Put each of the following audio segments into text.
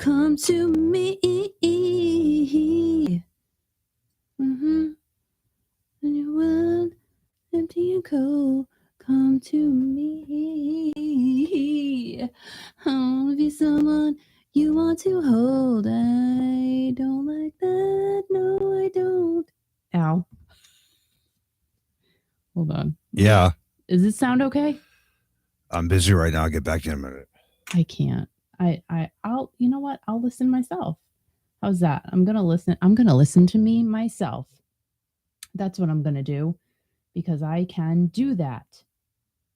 come to me. And your world empty and cold, come to me. I'll be someone you want to hold. I don't like that. No, I don't. Al. Hold on. Yeah. Does this sound okay? I'm busy right now. I'll get back to you in a minute. I can't. I'll, you know what? I'll listen myself. How's that? I'm going to listen. I'm going to listen to me myself. That's what I'm going to do because I can do that.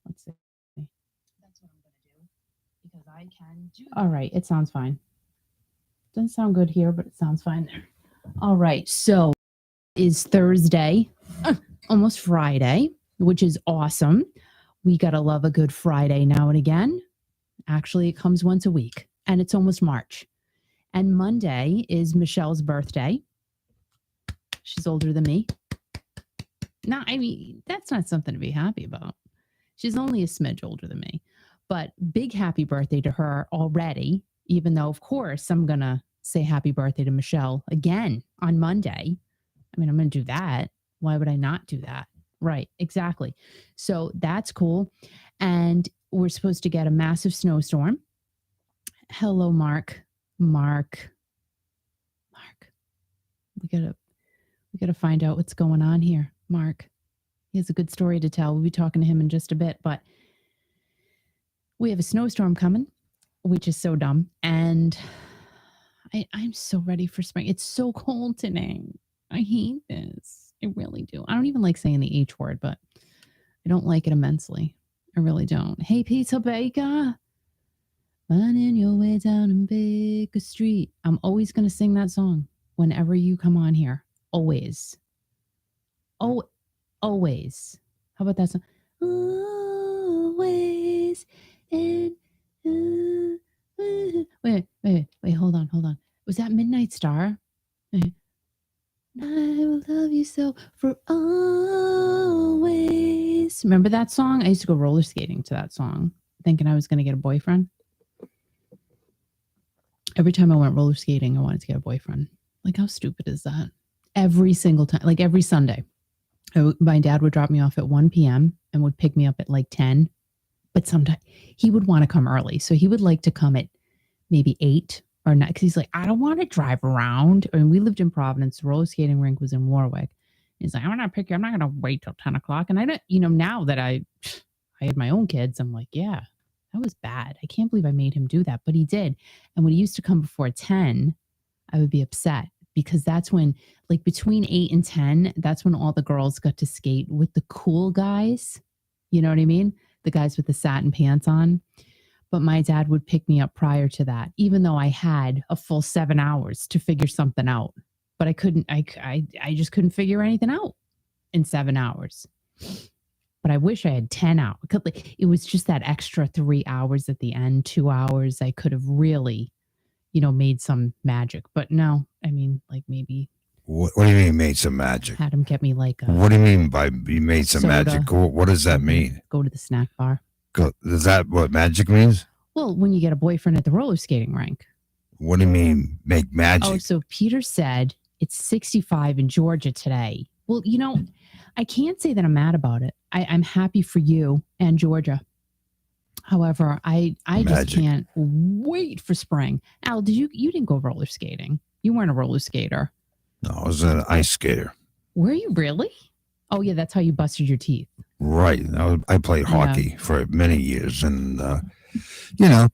Let's see. That's what I'm going to do because I can do that. All right. It sounds fine. Doesn't sound good here, but it sounds fine there. All right. So is Thursday, almost Friday, which is awesome. We got to love a good Friday now and again. Actually, it comes once a week and it's almost March. And Monday is Michelle's birthday. She's older than me. No, I mean, that's not something to be happy about. She's only a smidge older than me. But big happy birthday to her already, even though, of course, I'm going to say happy birthday to Michelle again on Monday. I mean, I'm going to do that. Why would I not do that? Right, exactly. So that's cool. And we're supposed to get a massive snowstorm. Hello, Mark. Mark. We gotta find out what's going on here. Mark. He has a good story to tell. We'll be talking to him in just a bit, but we have a snowstorm coming, which is so dumb. And I'm so ready for spring. It's so cold today. I hate this. I really do. I don't even like saying the H word, but I don't like it immensely. I really don't. Hey, Pizza Baker. Finding your way down in Baker Street. I'm always going to sing that song whenever you come on here. Always. Oh, always. How about that song? Always. And, wait. Hold on. Was that Midnight Star? I will love you so for always. Remember that song? I used to go roller skating to that song, thinking I was going to get a boyfriend. Every time I went roller skating, I wanted to get a boyfriend. Like, how stupid is that? Every single time, like every Sunday, my dad would drop me off at 1 p.m. and would pick me up at like 10. But sometimes he would want to come early. So he would like to come at maybe 8 or 9. Because he's like, I don't want to drive around. I mean, we lived in Providence. The roller skating rink was in Warwick. He's like, I'm going to pick you. I'm not going to wait till 10 o'clock. And I don't, now that I had my own kids, I'm like, yeah, that was bad. I can't believe I made him do that. But he did. And when he used to come before 10, I would be upset. Because that's when, like between 8 and 10, that's when all the girls got to skate with the cool guys. You know what I mean? The guys with the satin pants on. But my dad would pick me up prior to that, even though I had a full 7 hours to figure something out. But I couldn't, I just couldn't figure anything out in 7 hours. But I wish I had 10 hours. It was just that extra 3 hours at the end, 2 hours. I could have really, made some magic. But no, I mean, like maybe. What do you mean made some magic? Had him get me like a. What do you mean by you made some soda. magic? What does that mean? Go to the snack bar. Is that what magic means? Well, when you get a boyfriend at the roller skating rink. What do you mean make magic? Oh, so Peter said it's 65 in Georgia today. Well, I can't say that I'm mad about it. I'm happy for you and Georgia. However, I just can't wait for spring. Al, you didn't go roller skating. You weren't a roller skater. No, I was an ice skater. Were you really? Oh, yeah, that's how you busted your teeth. Right. I played hockey for many years and,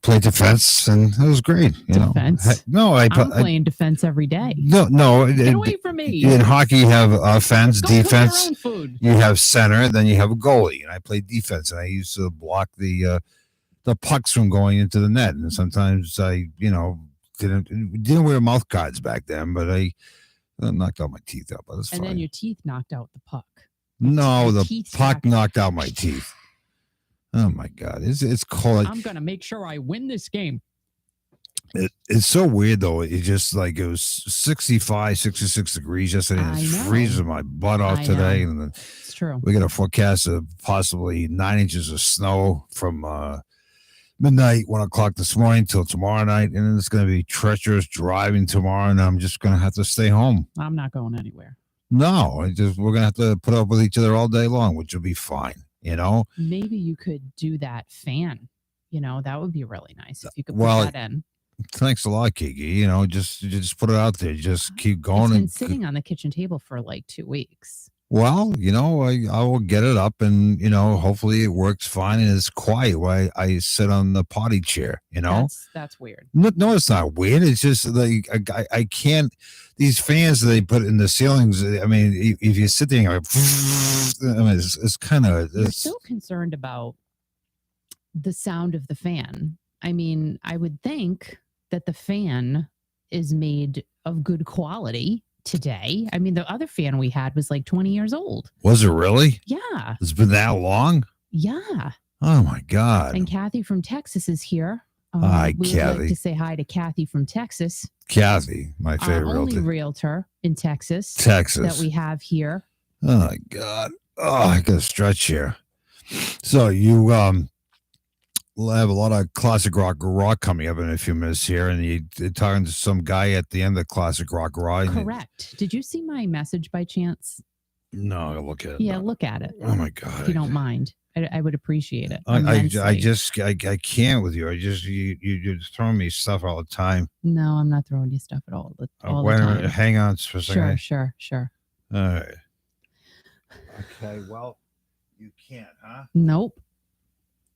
played defense and it was great. Defense? No, I'm playing defense every day. No. Get away from me. In hockey, you have offense, defense. Cook your own food. You have center, then you have a goalie. And I played defense and I used to block the pucks from going into the net. And sometimes I, didn't wear mouth guards back then, but I knocked out my teeth out. But it's fine. And then your teeth knocked out the puck. No, the puck knocked out my teeth. Oh my God. It's cold. I'm going to make sure I win this game. It's so weird though. It just like it was 65, 66 degrees yesterday. And it's freezing my butt off today. And then it's true. We got a forecast of possibly 9 inches of snow from midnight, 1 o'clock this morning till tomorrow night, and then it's going to be treacherous driving tomorrow, and I'm just going to have to stay home. I'm not going anywhere. No, we're going to have to put up with each other all day long, which will be fine. Maybe you could do that fan. That would be really nice if you could put that in. Thanks a lot, Kiki. Just put it out there. Just keep going. It's been sitting on the kitchen table for like 2 weeks. Well, I will get it up, and hopefully it works fine and it's quiet while I sit on the potty chair. That's weird. No, it's not weird. It's just like I can't. These fans that they put in the ceilings. I mean, if you sit there, it's kind of. You're so concerned about the sound of the fan. I mean, I would think that the fan is made of good quality today. I mean, the other fan we had was like 20 years old. Was it really? Yeah. It's been that long? Yeah. Oh my God. And Kathy from Texas is here. Hi, we Kathy. would like to say hi to Kathy from Texas. Kathy, my favorite our only realtor in Texas. Texas. That we have here. Oh my God. Oh, I got to stretch here. So you we'll have a lot of classic rock coming up in a few minutes here, and you're talking to some guy at the end of classic rock. Correct. Did you see my message by chance? No, I'll look at it. Yeah, look at it. Oh my God! If you don't mind, I would appreciate it. I can't with you. You're throwing me stuff all the time. No, I'm not throwing you stuff at all. Wait a minute. Hang on for a second. Sure. All right. Okay. Well, you can't, huh? Nope.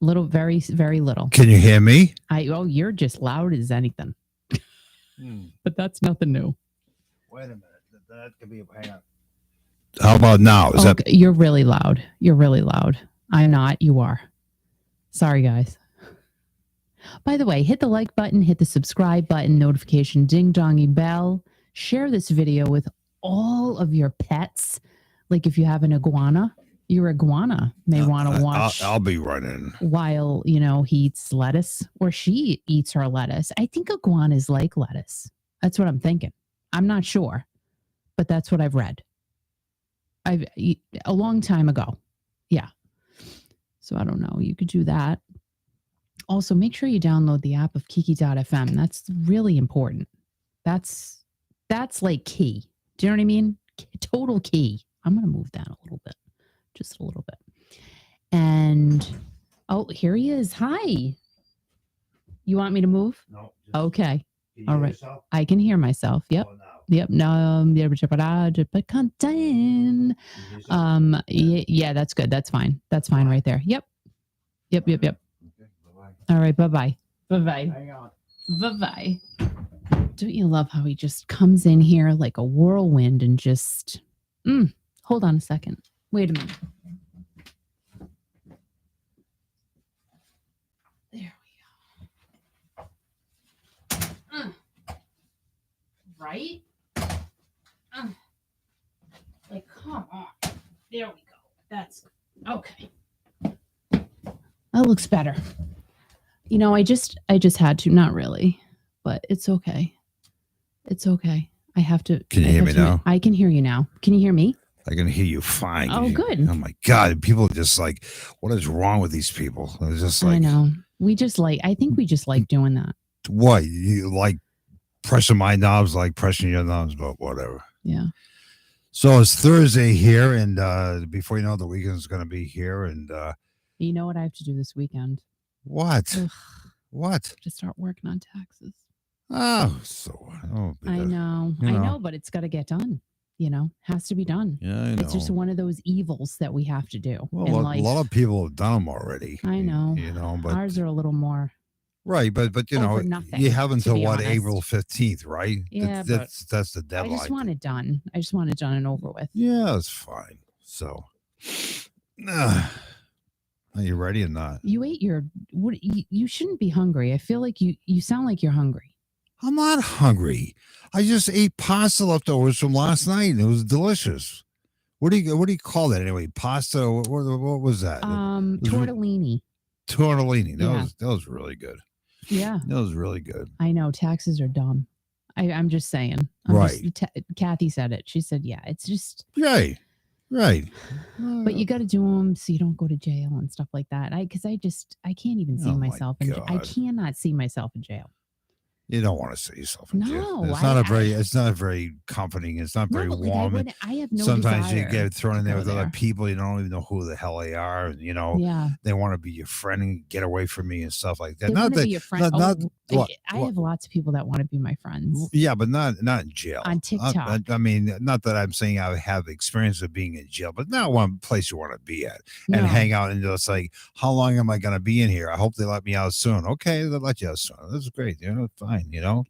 Little, very, very little. Can you hear me? You're just loud as anything. But that's nothing new. Wait a minute. That could be. Hang on. How about now? You're really loud. I'm not. You are. Sorry, guys. By the way, hit the like button, hit the subscribe button, notification ding-dongy bell. Share this video with all of your pets. Like if you have an iguana. Your iguana may want to watch. I'll be running while he eats lettuce, or she eats her lettuce. I think iguanas like lettuce. That's what I'm thinking. I'm not sure, but that's what I've read. A long time ago. Yeah. So I don't know. You could do that. Also, make sure you download the app of Kiki.fm. That's really important. That's like key. Do you know what I mean? Total key. I'm going to move that a little bit. Just a little bit. And here he is. Hi. You want me to move? No. Okay. All right. Yourself? I can hear myself. Yep. Oh, no. Yep. No. Yeah, that's good. That's fine. That's fine right there. Yep. Okay, bye-bye. All right. Bye-bye. Bye-bye. Hang on. Bye-bye. Don't you love how he just comes in here like a whirlwind and just hold on a second. Wait a minute. There we go. Right? Like, come on. There we go. That's okay. That looks better. I just had to. Not really, but it's okay. It's okay. I have to. Can you hear me now? I can hear you now. Can you hear me? I can hear you fine. Oh, good. Oh my God. People are just like, what is wrong with these people? It's just like, I know. I think we just like doing that. What? You like pressing my knobs, like pressing your knobs, but whatever. Yeah. So it's Thursday here, and before you know, the weekend's going to be here. And you know what I have to do this weekend? What? Ugh. What? To start working on taxes. Oh, I know, but it's got to get done. Has to be done. Yeah, I know. It's just one of those evils that we have to do. Well, a lot of people have done them already. I know. But ours are a little more. Right, but you have until what, April 15th, right? Yeah, that's the deadline. I just want it done. And over with. Yeah, that's fine. So, are you ready or not? You ate you shouldn't be hungry. I feel like you sound like you're hungry. I'm not hungry. I just ate pasta leftovers from last night, and it was delicious. What do you call that anyway? Pasta? What was that? Tortellini. Tortellini. That was really good. Yeah, that was really good. I know taxes are dumb. I'm just saying. Right. Kathy said it. She said, "Yeah, it's just." Right. Right. But you got to do them so you don't go to jail and stuff like that. I can't even see Oh, my myself in. I God. cannot see myself in jail. You don't want to see yourself in jail. No, It's not a very comforting. It's not very no, like warm. I have no Sometimes you desire get thrown to in there go with other there. people. You don't even know who the hell they are. And, Yeah, they want to be your friend and get away from me and stuff like that. they Not want to that, be your friend. not what, I have lots of people that want to be my friends yeah, but not in jail. on TikTok. I mean, not that I'm saying I have experience of being in jail, but not one place you want to be at and No. hang out and just like, how long am I going to be in here? I hope they let me out soon. Okay, they'll let you out soon. That's great. Fine.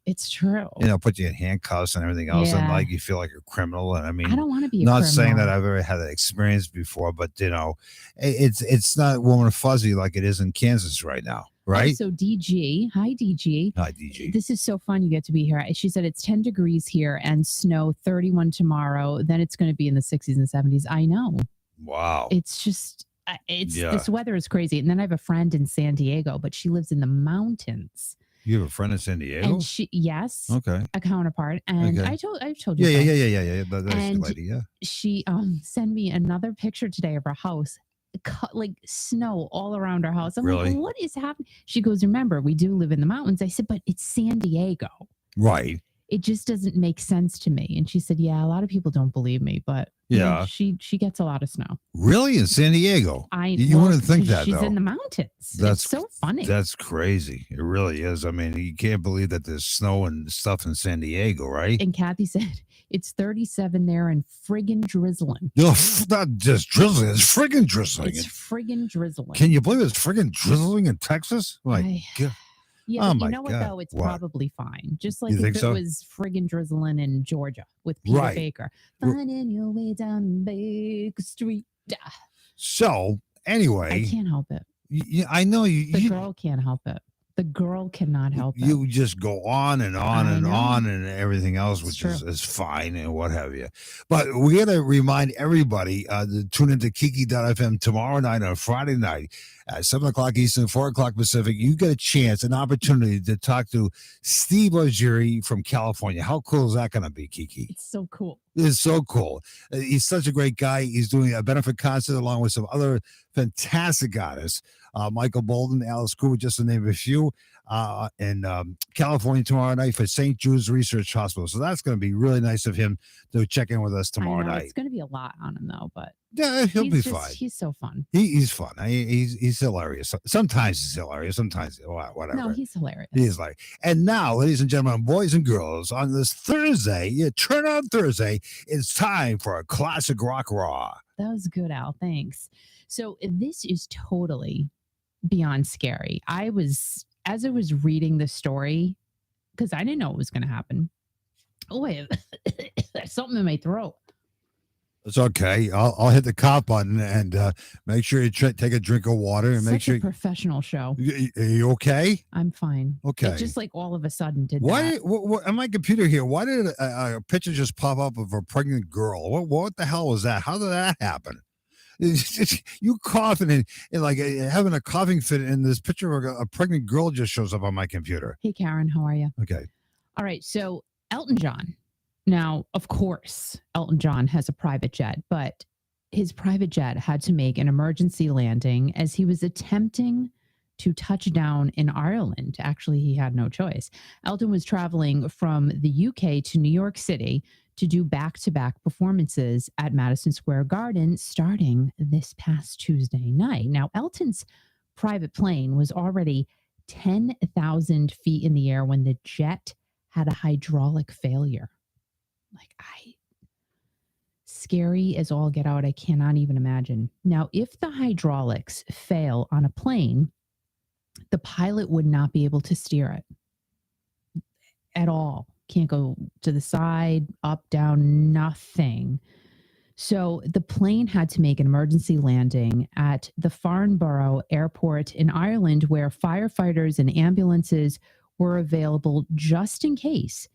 It's true. Put you in handcuffs and everything else, and Yeah. like you feel like a criminal. And I mean, I don't want to be a not criminal. saying that I've ever had that experience before, but it's not warm and fuzzy like it is in Kansas right now, right? So DG, hi DG. Hi, DG. This is so fun. You get to be here. She said it's 10 degrees here and snow 31 tomorrow. Then it's going to be in the 60s and 70s. I know. Wow. It's just, this weather is crazy. And then I have a friend in San Diego, but she lives in the mountains. You have a friend in San Diego? And yes. Okay. A counterpart. And Okay. I've told you. Yeah. That's And the lady, yeah. she sent me another picture today of her house. Like snow all around our house. I'm Really? like, what is happening? She goes, remember, we do live in the mountains. I said, but it's San Diego. Right. It just doesn't make sense to me. And she said, yeah, a lot of people don't believe me, but yeah, she gets a lot of snow. Really? In San Diego? You wouldn't think that, she's though. in the mountains. That's it's so funny. That's crazy. It really is. I mean, you can't believe that there's snow and stuff in San Diego, right? And Kathy said it's 37 there and friggin' drizzling. No, not just drizzling. It's friggin' drizzling. It's friggin' drizzling. Can you believe it's friggin' drizzling in Texas? God. Yeah, but you know what, though? It's probably fine. Just like if it was friggin' drizzling in Georgia with Peter Baker. Finding your way down Baker Street. So, anyway. I can't help it. I know you. The girl can't help it. The girl cannot help it. You just go on and on and on and everything else, which is fine and what have you. But we got to remind everybody to tune into Kiki.fm tomorrow night on Friday night at 7 o'clock Eastern, 4 o'clock Pacific. You get a chance, an opportunity to talk to Steve Ojiri from California. How cool is that going to be, Kiki? It's so cool. It's so cool. He's such a great guy. He's doing a benefit concert along with some other fantastic artists. Michael Bolden, Alice Cooper, just to name a few, in California tomorrow night for St. Jude's Research Hospital. So that's going to be really nice of him to check in with us tomorrow night. It's going to be a lot on him, though, but yeah, he'll be fine. He's so fun. He's fun. He's hilarious. Sometimes he's hilarious. Sometimes whatever. No, he's hilarious. He's like. And now, ladies and gentlemen, boys and girls, on this Thursday, turn on Thursday, it's time for a classic rock raw. That was good, Al. Thanks. So this is totally beyond scary. As I was reading the story, because I didn't know it was going to happen. Oh, wait, there's something in my throat. It's okay. I'll hit the cough button and make sure you take a drink of water and make sure. Such a professional show. Are you okay? I'm fine. Okay. It just like all of a sudden did why that. On my computer here, why did a picture just pop up of a pregnant girl? What the hell was that? How did that happen? You coughing and like having a coughing fit, and this picture of a pregnant girl just shows up on my computer. Hey, Karen, how are you? Okay. All right. So Elton John. Now, of course, Elton John has a private jet, but his private jet had to make an emergency landing as he was attempting to touch down in Ireland. Actually, he had no choice. Elton was traveling from the UK to New York City to do back-to-back performances at Madison Square Garden starting this past Tuesday night. Now, Elton's private plane was already 10,000 feet in the air when the jet had a hydraulic failure. Scary as all get out. I cannot even imagine. Now, if the hydraulics fail on a plane, the pilot would not be able to steer it at all. Can't go to the side, up, down, nothing. So the plane had to make an emergency landing at the Farnborough Airport in Ireland, where firefighters and ambulances were available just in case.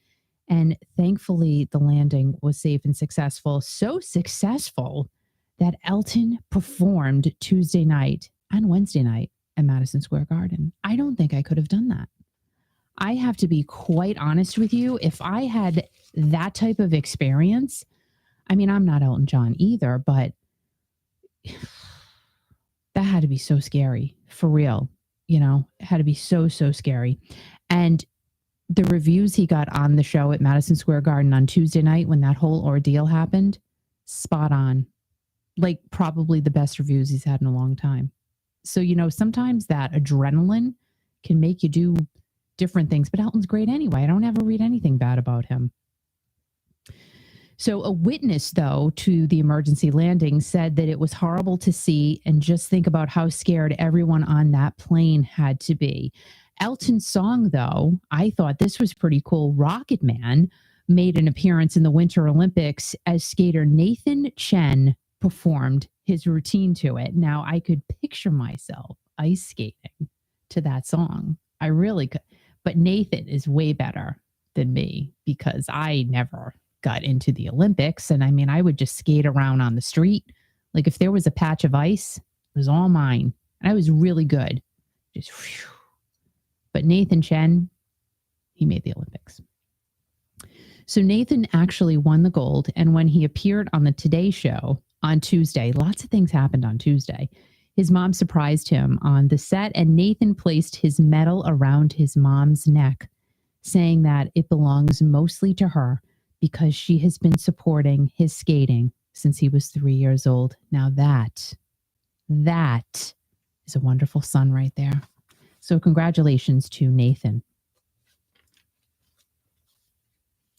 And thankfully, the landing was safe and successful. So successful that Elton performed Tuesday night and Wednesday night at Madison Square Garden. I don't think I could have done that. I have to be quite honest with you. If I had that type of experience, I mean, I'm not Elton John either, but that had to be so scary for real. It had to be so, so scary. And the reviews he got on the show at Madison Square Garden on Tuesday night when that whole ordeal happened, spot on. Like probably the best reviews he's had in a long time. So, sometimes that adrenaline can make you do different things, but Elton's great anyway. I don't ever read anything bad about him. So a witness, though, to the emergency landing said that it was horrible to see, and just think about how scared everyone on that plane had to be. Elton's song, though, I thought this was pretty cool. Rocket Man made an appearance in the Winter Olympics as skater Nathan Chen performed his routine to it. Now, I could picture myself ice skating to that song. I really could. But Nathan is way better than me because I never got into the Olympics. And I mean, I would just skate around on the street. Like if there was a patch of ice, it was all mine. And I was really good. Just whew. But Nathan Chen, he made the Olympics. So Nathan actually won the gold. And when he appeared on the Today Show on Tuesday, lots of things happened on Tuesday. His mom surprised him on the set, and Nathan placed his medal around his mom's neck, saying that it belongs mostly to her because she has been supporting his skating since he was 3 years old. Now that is a wonderful son right there. So congratulations to Nathan.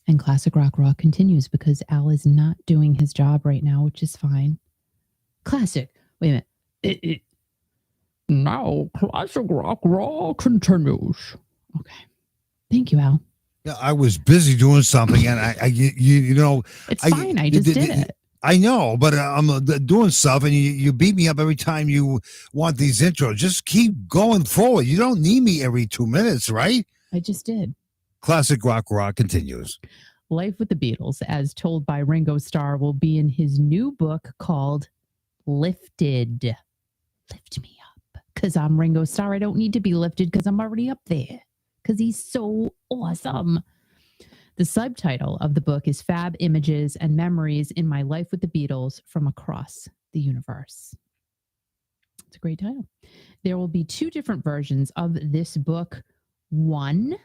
And Classic Rock Raw continues because Al is not doing his job right now, which is fine. Classic. Wait a minute. Now Classic Rock Raw continues. Okay. Thank you, Al. Yeah, I was busy doing something, and it's fine. I just did it. I know, but I'm doing stuff, and you beat me up every time you want these intros. Just keep going forward. You don't need me every 2 minutes, right? I just did. Classic Rock Raw continues. Life with the Beatles, as told by Ringo Starr, will be in his new book called Lifted. Lift me up, because I'm Ringo Starr. I don't need to be lifted because I'm already up there. Because he's so awesome. The subtitle of the book is Fab Images and Memories in My Life with the Beatles from Across the Universe. It's a great title. There will be 2 different versions of this book. One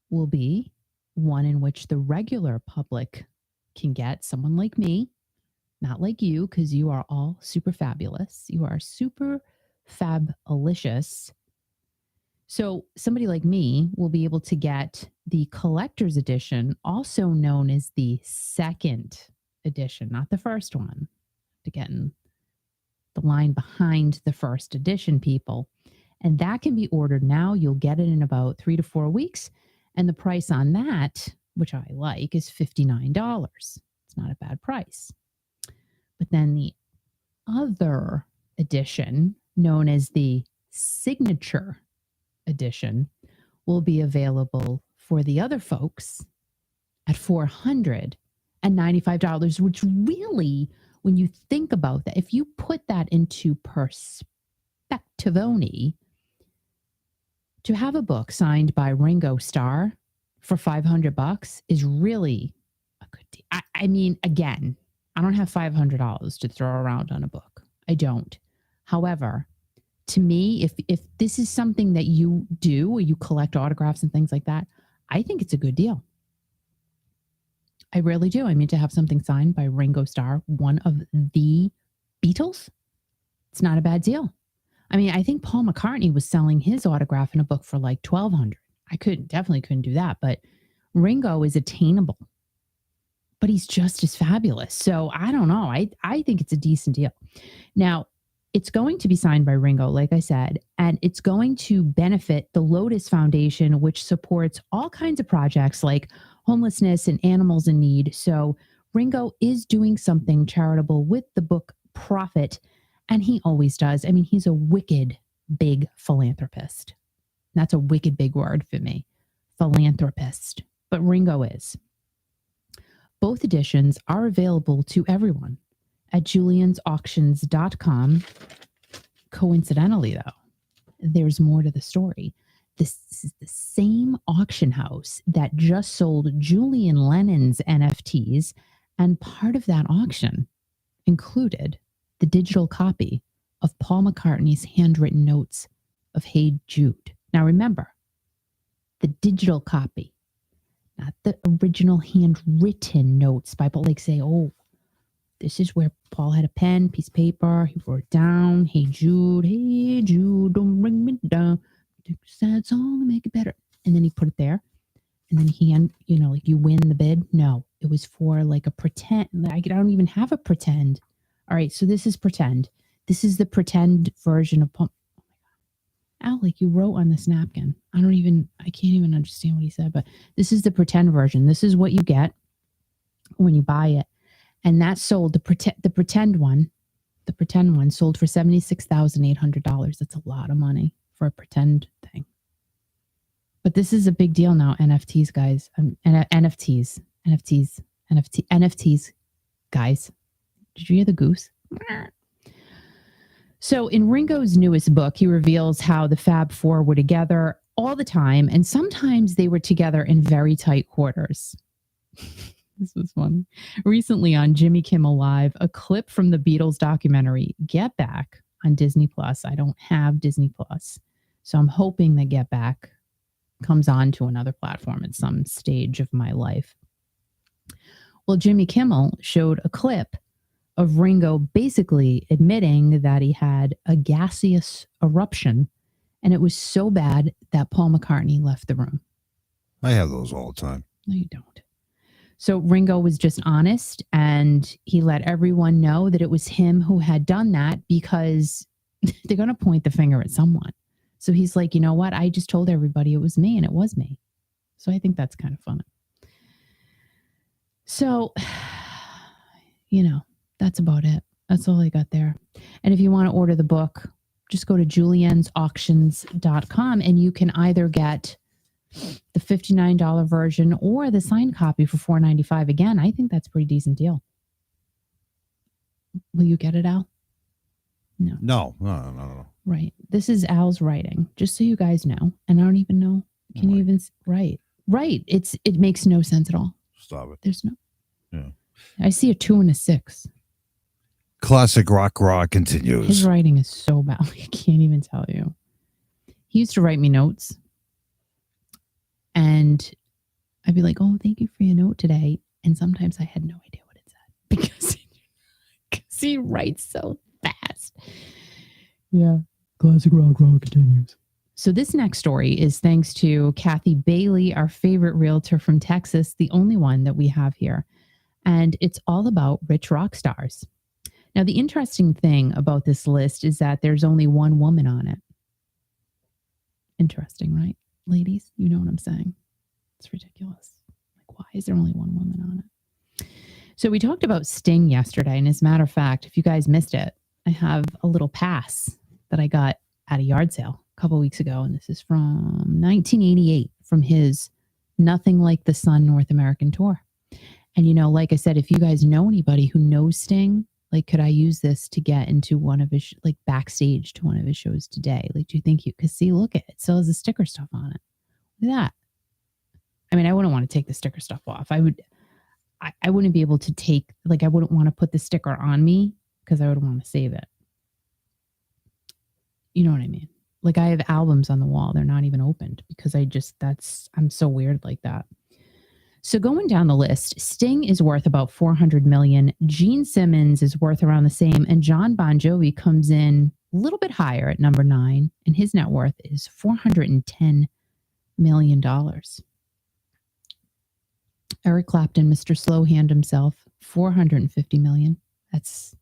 will be one in which the regular public can get, someone like me, not like you, because you are all super fabulous. You are super fab-alicious. So somebody like me will be able to get the collector's edition, also known as the second edition, not the first one, to get in the line behind the first edition, people. And that can be ordered now. You'll get it in about 3 to 4 weeks. And the price on that, which I like, is $59. It's not a bad price. But then the other edition, known as the signature edition, will be available for the other folks at $495, which really, when you think about that, if you put that into perspectivoni, to have a book signed by Ringo Starr for $500 is really a good deal. I mean, again, I don't have $500 to throw around on a book. I don't. However, to me, if this is something that you do, or you collect autographs and things like that, I think it's a good deal. I really do. I mean, to have something signed by Ringo Starr, one of the Beatles, it's not a bad deal. I mean, I think Paul McCartney was selling his autograph in a book for like $1,200. I definitely couldn't do that, but Ringo is attainable. But he's just as fabulous. So I don't know. I think it's a decent deal. Now, it's going to be signed by Ringo, like I said, and it's going to benefit the Lotus Foundation, which supports all kinds of projects like homelessness and animals in need. So Ringo is doing something charitable with the book profit, and he always does. I mean, he's a wicked big philanthropist. That's a wicked big word for me, philanthropist. But Ringo is. Both editions are available to everyone at juliansauctions.com. Coincidentally, though, there's more to the story. This is the same auction house that just sold Julian Lennon's NFTs And part of that auction included the digital copy of Paul McCartney's handwritten notes of Hey Jude. Now remember, the digital copy, not the original handwritten notes by Paul. Like say, oh, this is where Paul had a pen, piece of paper. He wrote down, hey Jude, don't bring me down. Take a sad song and make it better. And then he put it there. And then like you win the bid. No, it was for like a pretend. I don't even have a pretend. All right, so this is pretend. This is the pretend version of Paul. Al, like you wrote on this napkin. I can't even understand what he said, but this is the pretend version. This is what you get when you buy it. And that sold, the pretend one sold for $76,800. That's a lot of money for a pretend thing. But this is a big deal now, NFTs, guys. NFTs, guys. Did you hear the goose? So in Ringo's newest book, he reveals how the Fab Four were together all the time, and sometimes they were together in very tight quarters. This was fun. Recently on Jimmy Kimmel Live, a clip from the Beatles documentary, Get Back, on Disney Plus. I don't have Disney Plus, so I'm hoping that Get Back comes on to another platform at some stage of my life. Well, Jimmy Kimmel showed a clip of Ringo basically admitting that he had a gaseous eruption, and it was so bad that Paul McCartney left the room. I have those all the time. No, you don't. So Ringo was just honest, and he let everyone know that it was him who had done that because they're going to point the finger at someone. So he's like, you know what? I just told everybody it was me, and it was me. So I think that's kind of fun. So, that's about it. That's all I got there. And if you want to order the book, just go to juliennesauctions.com and you can either get the $59 version or the signed copy for $4.95. Again, I think that's a pretty decent deal. Will you get it, Al? No. Right. This is Al's writing, just so you guys know. And I don't even know. Can you even write? Right. It makes no sense at all. Stop it. There's no. Yeah. I see a 2 and a 6. Classic rock continues. His writing is so bad. I can't even tell you. He used to write me notes. And I'd be like, oh, thank you for your note today. And sometimes I had no idea what it said because he writes so fast. Yeah. Classic rock continues. So this next story is thanks to Kathy Bailey, our favorite realtor from Texas, the only one that we have here. And it's all about rich rock stars. Now, the interesting thing about this list is that there's only one woman on it. Interesting, right? Ladies, you know what I'm saying? It's ridiculous. Like, why is there only one woman on it? So we talked about Sting yesterday. And as a matter of fact, if you guys missed it, I have a little pass that I got at a yard sale a couple of weeks ago. And this is from 1988 from his Nothing Like the Sun North American tour. And, like I said, if you guys know anybody who knows Sting, like, could I use this to get into one of his, backstage to one of his shows today? Like, do you think you could see, look at it. It still has the sticker stuff on it. Look at that. I mean, I wouldn't want to take the sticker stuff off. I wouldn't be able to I wouldn't want to put the sticker on me because I would want to save it. You know what I mean? Like, I have albums on the wall. They're not even opened because I'm so weird like that. So going down the list, Sting is worth about $400 million. Gene Simmons is worth around the same. And John Bon Jovi comes in a little bit higher at number 9. And his net worth is $410 million. Eric Clapton, Mr. Slowhand himself, $450 million. That's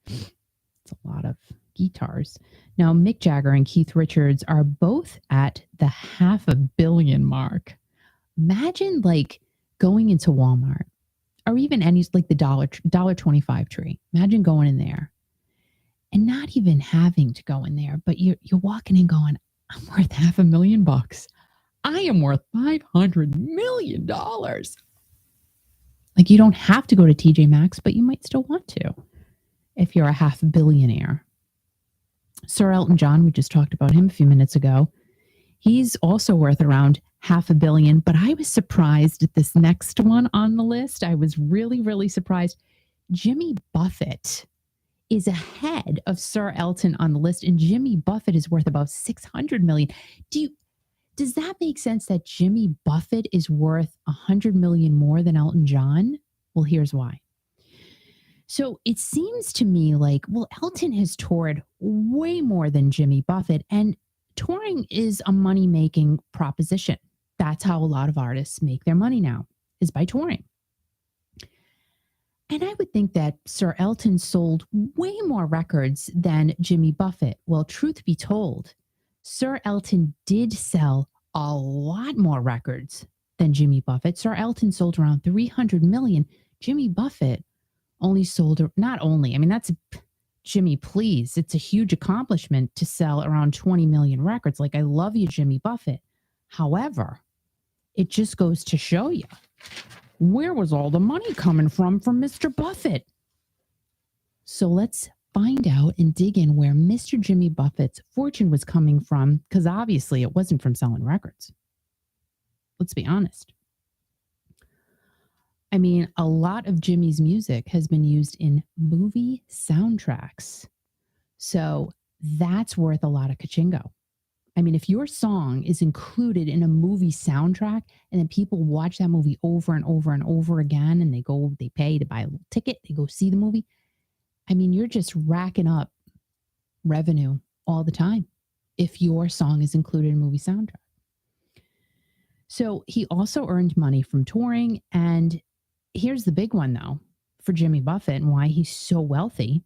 a lot of guitars. Now, Mick Jagger and Keith Richards are both at the $500 million mark. Imagine going into Walmart or even any the $1.25 tree. Imagine going in there and not even having to go in there, but you're walking in going, I'm worth $500,000. I am worth $500 million. You don't have to go to TJ Maxx, but you might still want to if you're a $500 million. Sir Elton John, we just talked about him a few minutes ago. He's also worth around $500 million. But I was surprised at this next one on the list. I was really, really surprised. Jimmy Buffett is ahead of Sir Elton on the list, and Jimmy Buffett is worth about $600 million. Does that make sense that Jimmy Buffett is worth $100 million more than Elton John? Well, here's why. So it seems to me like, well, Elton has toured way more than Jimmy Buffett, and touring is a money-making proposition. That's how a lot of artists make their money now, is by touring. And I would think that Sir Elton sold way more records than Jimmy Buffett. Well, truth be told, Sir Elton did sell a lot more records than Jimmy Buffett. Sir Elton sold around 300 million. Jimmy Buffett only sold, not only, I mean, that's Jimmy, please. It's a huge accomplishment to sell around 20 million records. Like, I love you, Jimmy Buffett. However, it just goes to show you, where was all the money coming from Mr. Buffett? So let's find out and dig in where Mr. Jimmy Buffett's fortune was coming from, because obviously it wasn't from selling records. Let's be honest. I mean, a lot of Jimmy's music has been used in movie soundtracks. So that's worth a lot of kachingo. I mean, if your song is included in a movie soundtrack and then people watch that movie over and over and over again, and they pay to buy a little ticket, they go see the movie. I mean, you're just racking up revenue all the time if your song is included in a movie soundtrack. So he also earned money from touring. And here's the big one, though, for Jimmy Buffett and why he's so wealthy.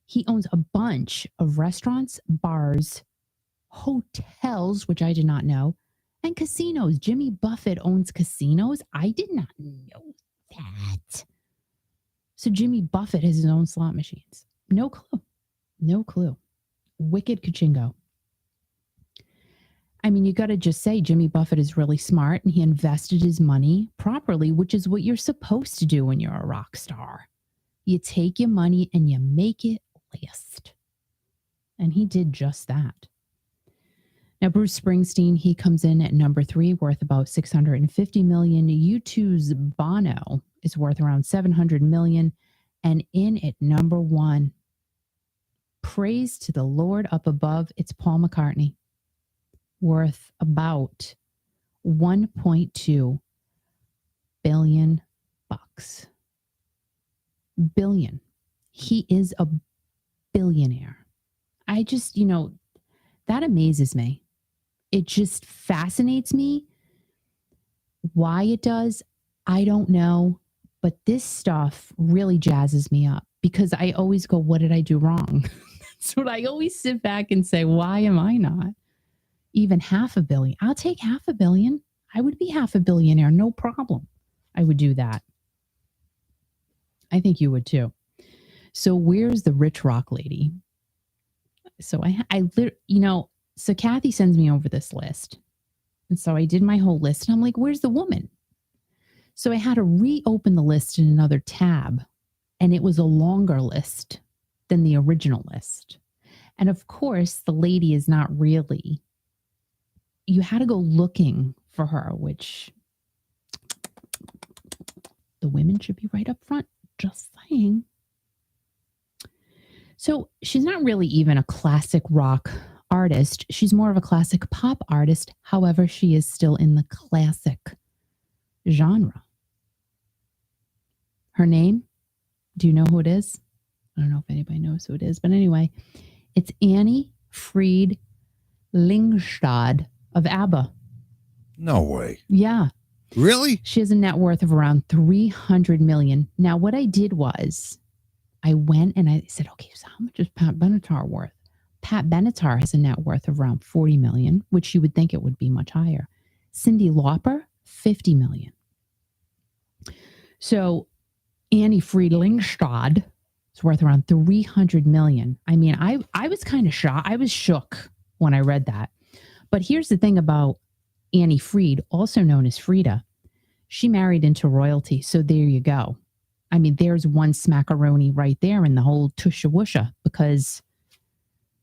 He owns a bunch of restaurants, bars, hotels, which I did not know, and casinos. Jimmy Buffett owns casinos. I did not know that. So Jimmy Buffett has his own slot machines. No clue. No clue. Wicked kachingo. I mean, you got to just say Jimmy Buffett is really smart and he invested his money properly, which is what you're supposed to do when you're a rock star. You take your money and you make it last. And he did just that. Now, Bruce Springsteen, he comes in at number 3, worth about $650 million. U2's Bono is worth around $700 million. And in at number 1, praise to the Lord up above, it's Paul McCartney, worth about $1.2 billion. Billion. He is a billionaire. I just, that amazes me. It just fascinates me. Why it does, I don't know. But this stuff really jazzes me up because I always go, what did I do wrong? That's what I always sit back and say, why am I not even $500 million? I'll take $500 million. I would be $500 billionaire, no problem. I would do that. I think you would too. So where's the rich rock lady? So so Kathy sends me over this list. And so I did my whole list and I'm like, where's the woman? So I had to reopen the list in another tab, and it was a longer list than the original list. And of course, the lady is not really, you had to go looking for her, which the women should be right up front. Just saying. So she's not really even a classic rock artist. She's more of a classic pop artist. However, she is still in the classic genre. Her name, do you know who it is? I don't know if anybody knows who it is, but anyway, it's Annie Fried Lyngstad of ABBA. No way. Yeah. Really? She has a net worth of around $300 million. Now, what I did was I went and I said, okay, so how much is Pat Benatar worth? Pat Benatar has a net worth of around $40 million, which you would think it would be much higher. Cyndi Lauper, $50 million. So Annie Fried Lyngstad is worth around $300 million. I mean, I was kind of shocked. I was shook when I read that. But here's the thing about Annie Fried, also known as Frida. She married into royalty. So there you go. I mean, there's one smackaroni right there in the whole tusha wusha because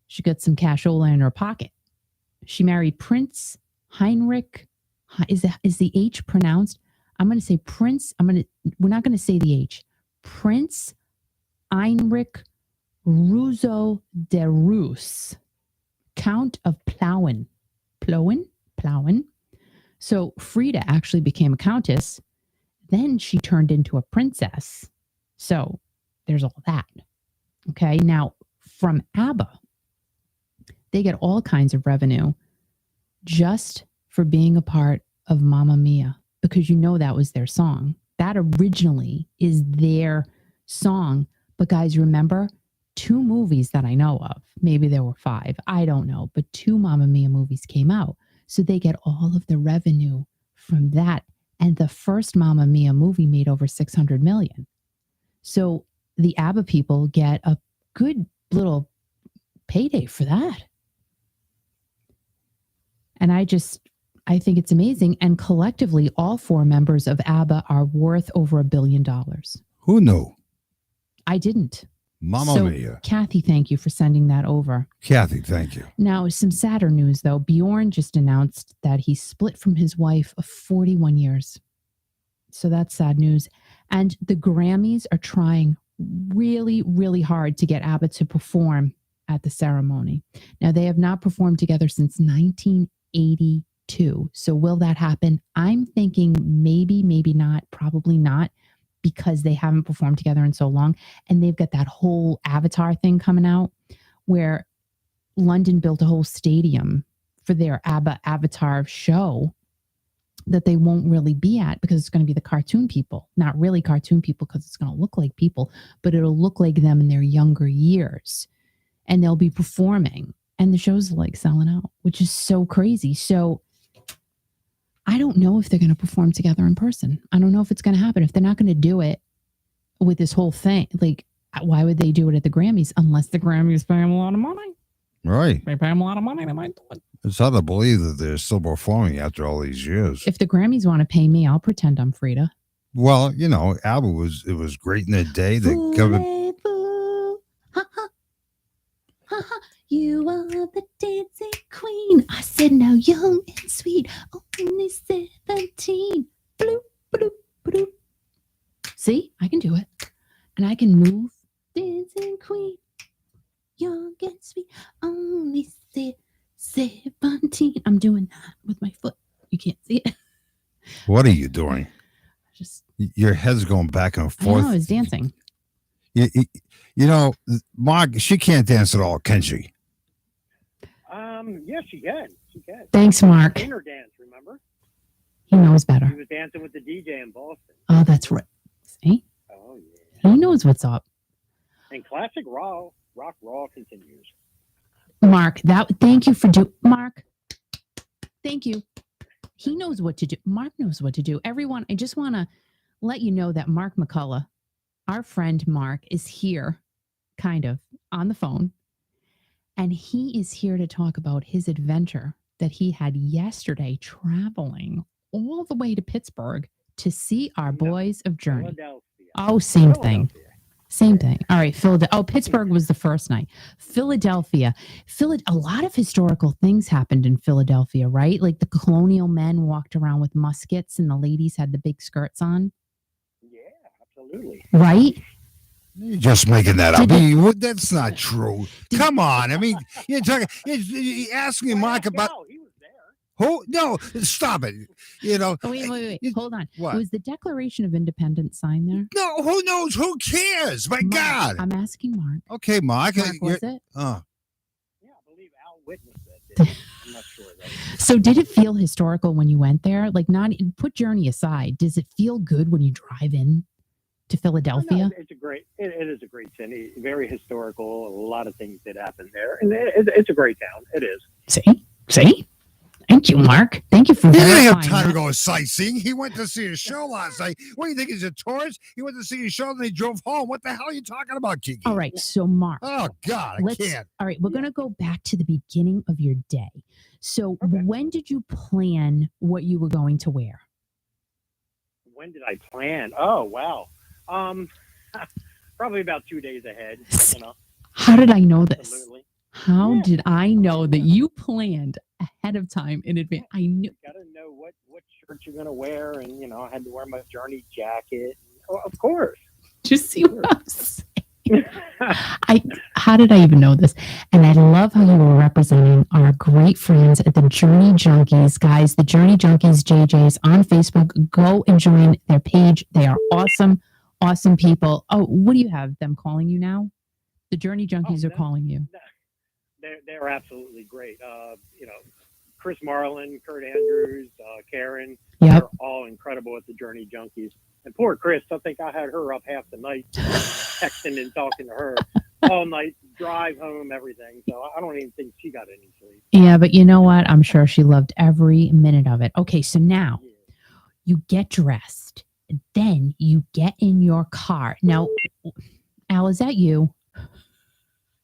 she got some cashola in her pocket. She married Prince Heinrich, is the H pronounced? I'm going to say Prince. We're not going to say the H. Prince Heinrich Russo de Rus, Count of Plauen. Plauen. So Frida actually became a countess. Then she turned into a princess. So there's all that. Okay. Now from ABBA, they get all kinds of revenue just for being a part of Mamma Mia, because that was their song. That originally is their song. But guys, remember, 2 movies that I know of, maybe there were 5, I don't know, but 2 Mamma Mia movies came out. So they get all of the revenue from that. And the first Mamma Mia movie made over 600 million. So the ABBA people get a good little payday for that. And I think it's amazing. And collectively, all 4 members of ABBA are worth over $1 billion. Who knew? I didn't. Mamma Mia. Kathy, thank you for sending that over. Kathy, thank you. Now, some sadder news, though. Bjorn just announced that he split from his wife of 41 years. So that's sad news. And the Grammys are trying really, really hard to get ABBA to perform at the ceremony. Now, they have not performed together since 1982. So will that happen? I'm thinking maybe not, probably not, because they haven't performed together in so long. And they've got that whole Avatar thing coming out where London built a whole stadium for their ABBA Avatar show that they won't really be at because it's going to be the cartoon people. Not really cartoon people because it's going to look like people, but it'll look like them in their younger years. And they'll be performing. And the show's like selling out, which is so crazy. So I don't know if they're going to perform together in person. I don't know if it's going to happen. If they're not going to do it with this whole thing, like, why would they do it at the Grammys unless the Grammys pay them a lot of money? Right. They pay them a lot of money. They might do it. It's hard to believe that they're still performing after all these years. If the Grammys want to pay me, I'll pretend I'm Frida. Well, ABBA was great in the day. You are the dancing queen. I said, now young and sweet, only 17. Bloop, bloop, bloop. See, I can do it. And I can move. Dancing queen, young and sweet, only 17. I'm doing that with my foot. You can't see it. What are you doing? Your head's going back and forth. I was dancing. Mark, she can't dance at all, can she? Yes, she can. She can. Thanks, Mark. Singer dance, remember? He knows better. He was dancing with the DJ in Boston. Oh, that's right. See? Oh, yeah. He knows what's up. And classic rock raw continues. Mark, thank you Mark. Thank you. He knows what to do. Mark knows what to do. Everyone, I just want to let you know that Mark McCullough, our friend Mark, is here, kind of, on the phone. And he is here to talk about his adventure that he had yesterday traveling all the way to Pittsburgh to see our boys of Journey. Oh, same thing. Same thing. All right, Philadelphia. Oh, Pittsburgh was the first night. Philadelphia. A lot of historical things happened in Philadelphia, right? Like the colonial men walked around with muskets and the ladies had the big skirts on. Yeah, absolutely. Right? You're just making that up. That's not true. Come on. I mean, you're asking Mark about. He was there. Who? No, stop it. Oh, wait. Hold on. What? Was the Declaration of Independence signed there? No, who knows? Who cares? My Mark, God. I'm asking Mark. Okay, Mark. Was it? Yeah, I believe Al witnessed that. I'm not sure. So did it feel historical when you went there? Like, put Journey aside. Does it feel good when you drive in to Philadelphia? No, it is a great city. Very historical. A lot of things did happen there. And it's a great town. It is. See? Thank you, Mark. Thank you for He didn't have verifying time that. to go sightseeing. He went to see a show last night. What do you think? He's a tourist? He went to see a show and he drove home. What the hell are you talking about, Kiki? All right, so Mark. Oh, God, I can't. All right, we're going to go back to the beginning of your day. So when did you plan what you were going to wear? When did I plan? Oh, wow. Probably about 2 days ahead. How did I know this? Absolutely. How did I know that you planned ahead of time in advance. I knew. You got to know what shirt you're going to wear, and I had to wear my Journey jacket. Oh, of course. Just see what I'm saying. How did I even know this? And I love how you were representing our great friends at the Journey Junkies. Guys, the Journey Junkies JJ's on Facebook. Go and join their page. They are awesome, awesome people. Oh, what do you have them calling you now? The Journey Junkies are calling you. They're absolutely great. Chris Marlin, Kurt Andrews, Karen. Yep. They're all incredible at the Journey Junkies. And poor Chris, I think I had her up half the night texting and talking to her all night, drive home, everything. So I don't even think she got any sleep. Yeah, but you know what? I'm sure she loved every minute of it. Okay, so now you get dressed. Then you get in your car. Now, Al, is that you?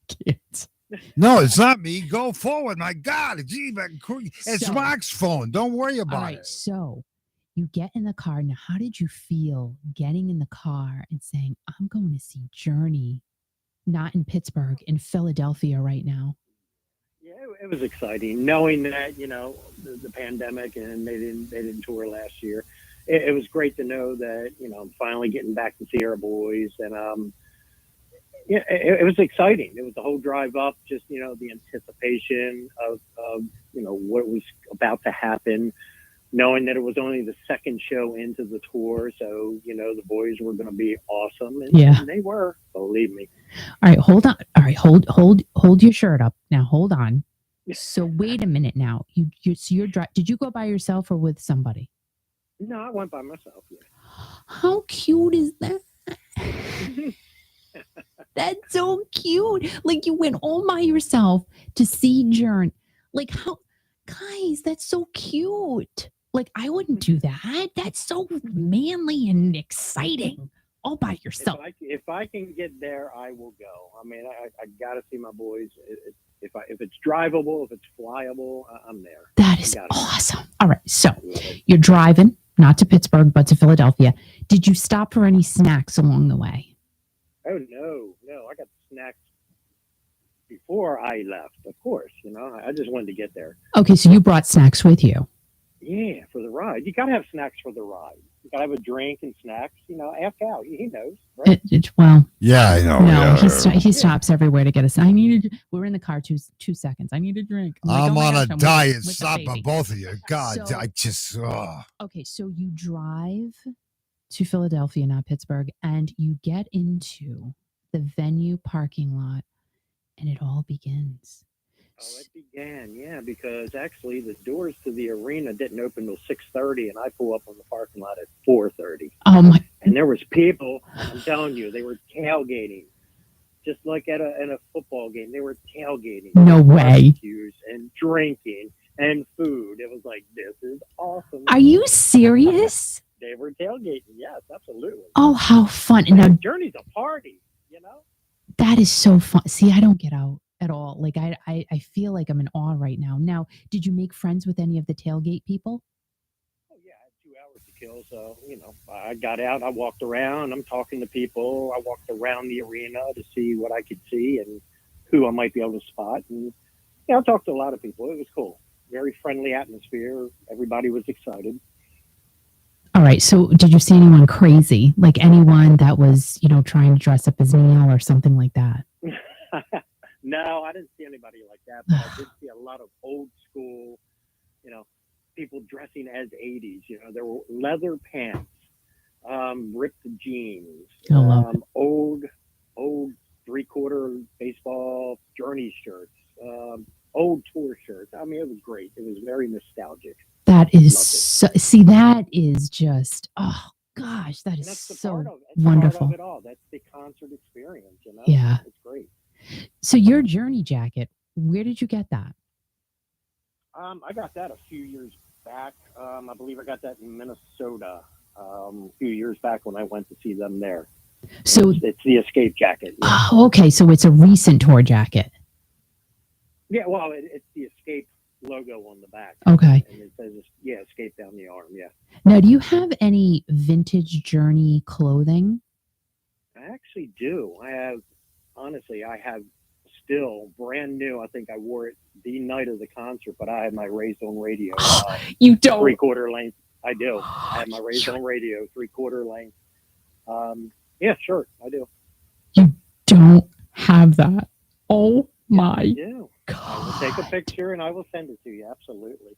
Kids. No, it's not me. Go forward. My God. It's So- Mark's phone. Don't worry about All right, it. so you get in the car. Now, how did you feel getting in the car and saying, I'm going to see Journey, not in Pittsburgh, in Philadelphia right now? Yeah, it was exciting knowing that the pandemic and they didn't tour last year. It was great to know that I'm finally getting back to see our boys, and it was exciting. It was the whole drive up, just the anticipation of what was about to happen, knowing that it was only the second show into the tour, so the boys were going to be awesome, and, Yeah. and they were, believe me. All right, hold on. All right, hold your shirt up. Now, hold on. So wait a minute now. You're did you go by yourself or with somebody? No, I went by myself. Yeah. How cute is that? That's so cute. Like you went all by yourself to see Journey. Like how, guys, that's so cute. Like I wouldn't do that. That's so manly and exciting. All by yourself. If I can get there, I will go. I mean, I got to see my boys. If it's drivable, if it's flyable, I'm there. That is awesome. All right, so you're driving not to Pittsburgh but to Philadelphia. Did you stop for any snacks along the way? Oh no, I got snacks before I left. Of course, I just wanted to get there. Okay, so you brought snacks with you. Yeah, for the ride. You got to have snacks for the ride. You got to have a drink and snacks. Ask Al. He knows, right? Well, yeah, I know. No, Yeah. he stops everywhere to get us. We're in the car 2 seconds. I need a drink. I'm like, oh on my a gosh, diet. with the Stop baby. on both of you. God, So- I just. Okay, so you drive to Philadelphia, not Pittsburgh, and you get into the venue parking lot, and it all begins. Oh, it began, yeah, because actually the doors to the arena didn't open till 6:30, and I pull up on the parking lot at 4:30. Oh my! And there was people. I'm telling you, they were tailgating, just like at a football game. They were tailgating. No way. Barbecues and drinking and food. It was like, this is awesome. Are you serious? They were tailgating. Yes, absolutely. Oh, how fun! Now Journey's a party. that is so fun. See, I don't get out at all. Like I feel like I'm in awe right now. Now, did you make friends with any of the tailgate people? Oh yeah, I had 2 hours to kill, so I got out. I walked around. I'm talking to people. I walked around the arena to see what I could see and who I might be able to spot. And I talked to a lot of people. It was cool. Very friendly atmosphere. Everybody was excited. All right. So, did you see anyone crazy? Like anyone that was, trying to dress up as Neil or something like that? No, I didn't see anybody like that, but I did see a lot of old school, people dressing as 80s. There were leather pants, ripped jeans, I love it. old 3/4 baseball Journey shirts, old tour shirts. I mean, it was great. It was very nostalgic. That is so, see, that is just, oh gosh, that And is that's the so part of wonderful. Part of it all. That's the concert experience. Yeah. It's great. So your Journey jacket, where did you get that? I got that a few years back. I believe I got that in Minnesota a few years back when I went to see them there. So It's the Escape jacket. Yeah, oh, okay, so it's a recent tour jacket. well, it's the Escape logo on the back. Okay. And it says, Escape down the arm. Yeah. Now, do you have any vintage Journey clothing? I actually do. I have still brand new. I think I wore it the night of the concert, but I had my raised on radio. You don't. 3/4 length. I do. I have my raised on radio 3/4 length. Yeah, sure, I do. You don't have that. Oh my I do. God. I will take a picture and I will send it to you. Absolutely.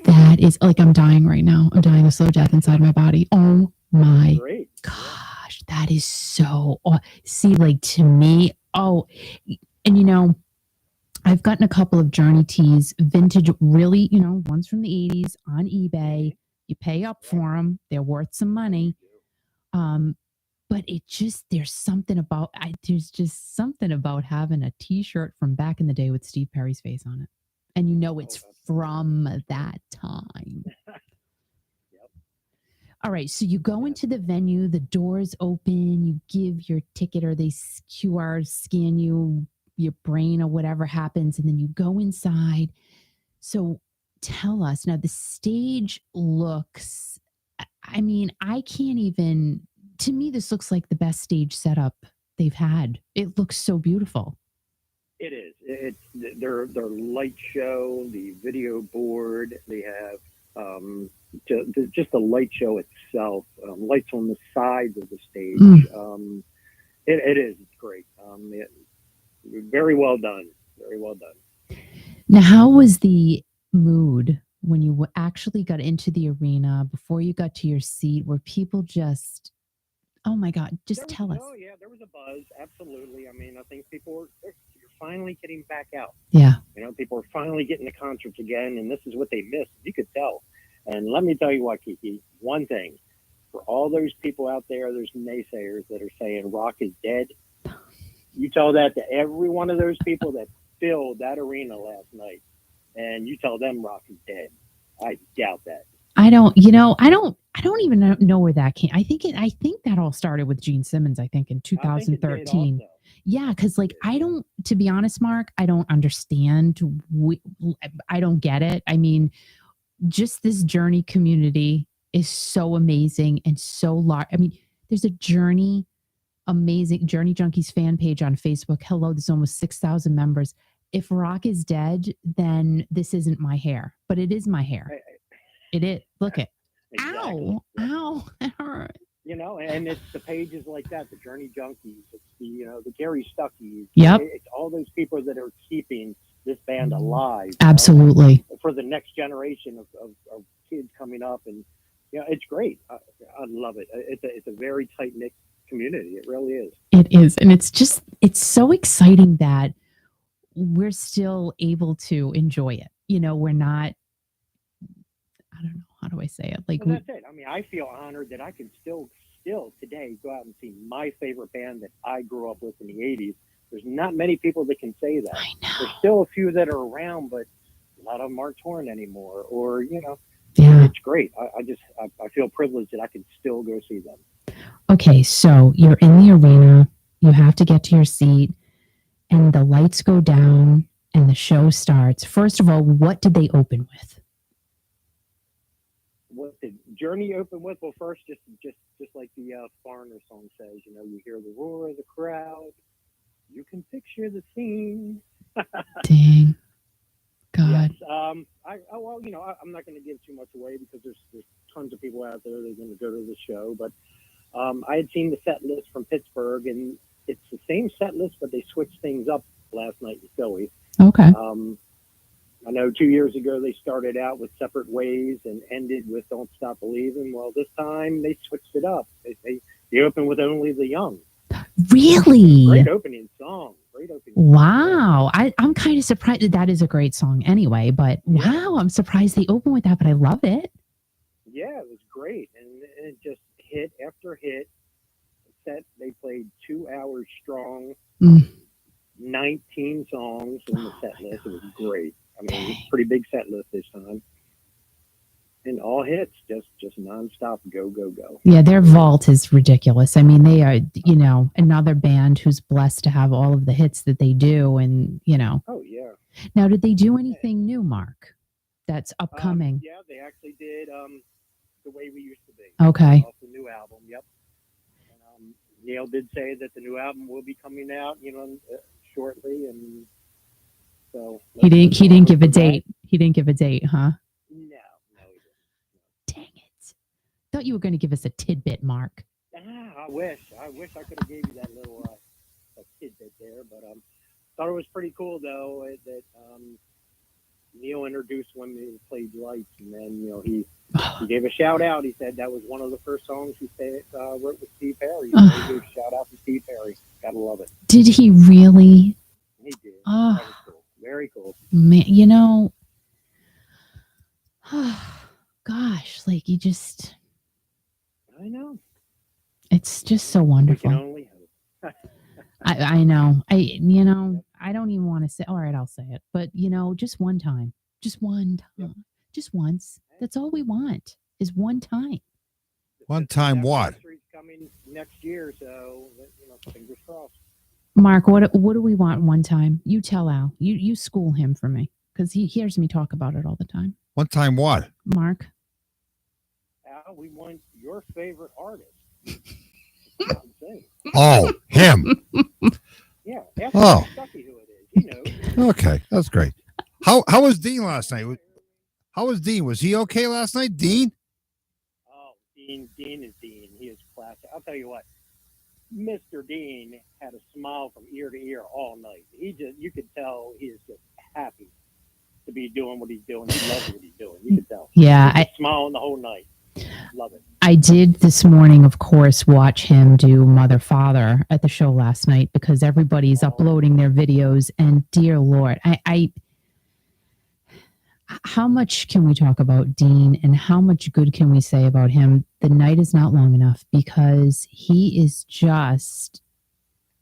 That is like, I'm dying right now. I'm dying a slow death inside my body. Oh my Great. gosh. That is so, see, like to me, and you know, I've gotten a couple of Journey tees, vintage, really, you know, ones from the 80s on eBay. You pay up for them. They're worth some money. But it just, there's just something about having a t-shirt from back in the day with Steve Perry's face on it. And you know it's from that time. Yep. All right. So you go into the venue, the doors open, you give your ticket or they QR scan you, your brain or whatever happens, and then you go inside. So tell us now, the stage looks, I mean, I can't even, to me, this looks like the best stage setup they've had. It looks so beautiful. It is. It's their light show, the video board. They have just the light show itself. Lights on the sides of the stage. It is. It's great. Very well done. Very well done. Now, how was the mood when you actually got into the arena before you got to your seat? Were people just, oh my God, tell us. Oh yeah, there was a buzz. Absolutely. I mean, I think you're finally getting back out. Yeah. You know, people are finally getting to concerts again, and this is what they missed. You could tell. And let me tell you what, Kiki, one thing, for all those people out there, there's naysayers that are saying rock is dead. You tell that to every one of those people that filled that arena last night, and you tell them rock is dead. I doubt that. I don't even know where that came. I think that all started with Gene Simmons, I think in 2013. Yeah, because like to be honest, Mark, I don't understand. I don't get it. I mean, just this Journey community is so amazing and so large. I mean, there's a amazing Journey Junkies fan page on Facebook. Hello, there's almost 6,000 members. If rock is dead, then this isn't my hair, but it is my hair. It is. Look it. Exactly. Ow, that hurt. You know, and it's the pages like that, the Journey Junkies, it's the Gary Stuckies. Yep. It's all those people that are keeping this band alive. Absolutely. For the next generation of kids coming up. And, you know, it's great. I love it. It's a very tight-knit community. It really is. It is. And it's so exciting that we're still able to enjoy it. You know, we're not, I don't know, how do I say it? Like, well, that's it. I mean, I feel honored that I can still today go out and see my favorite band that I grew up with in the 80s. There's not many people that can say that. I know. There's still a few that are around, but a lot of them aren't touring anymore. Or, you know, yeah. It's great. I feel privileged that I can still go see them. Okay, so you're in the arena, you have to get to your seat, and the lights go down and the show starts. First of all, what did they open with? What did Journey open with? Well, first, just like the Foreigner song says, you know, you hear the roar of the crowd, you can picture the scene. Dang, God. Yes. Well, you know, I'm not going to give too much away because there's tons of people out there that are going to go to the show. But I had seen the set list from Pittsburgh, and it's the same set list, but they switched things up last night in Philly. Okay. I know 2 years ago they started out with Separate Ways and ended with Don't Stop Believing. Well, this time they switched it up. They opened with Only the Young. Really? Great opening song. Wow. I'm kind of surprised. That is a great song anyway, but wow, I'm surprised they opened with that, but I love it. Yeah, it was great. And it just hit after hit. They played 2 hours strong, 19 songs in the set list. It was great. I mean, it was a pretty big set list this time. And all hits, just nonstop, go, go, go. Yeah, their vault is ridiculous. I mean, they are, you know, another band who's blessed to have all of the hits that they do, and you know. Oh yeah. Now, did they do anything new, Mark? That's upcoming. Yeah, they actually did The Way We Used to Be. Okay. Off the new album. Yep. And, Neil did say that the new album will be coming out, you know, shortly, and so He didn't give a that. date. He didn't give a date, huh? No, he didn't. Dang it. Thought you were going to give us a tidbit, Mark. I wish I could have gave you that little tidbit there, but thought it was pretty cool though that Neil introduced when we played lights, and then he gave a shout out. He said that was one of the first songs he wrote with Steve Perry. So he gave a shout out to Steve Perry. Gotta love it. Did he really? He did. Oh, that was cool. Very cool. Man, gosh, like you just. I know. It's just so We wonderful. can only hope. I know. I don't even want to say. All right, I'll say it. But just one time, just one time, just once. That's all we want is one time. One time what? Anniversary's coming next year, so fingers crossed. Mark, what do we want one time? You tell Al. You school him for me because he hears me talk about it all the time. One time what? Mark. Al, we want your favorite artist. That's what I'm saying. Oh, him. Yeah. Ask Oh. Stucky who it is. He knows. Okay, that's great. How was Dean last night? How was Dean? Was he okay last night, Dean? Oh, Dean is Dean. He is classic. I'll tell you what. Mr. Dean had a smile from ear to ear all night. You could tell he is just happy to be doing what he's doing. He loves what he's doing. You could tell. Yeah, He was smiling the whole night. Love it. I did this morning, of course, watch him do Mother Father at the show last night because everybody's uploading their videos. And dear Lord, how much can we talk about Dean and how much good can we say about him? The night is not long enough because he is just,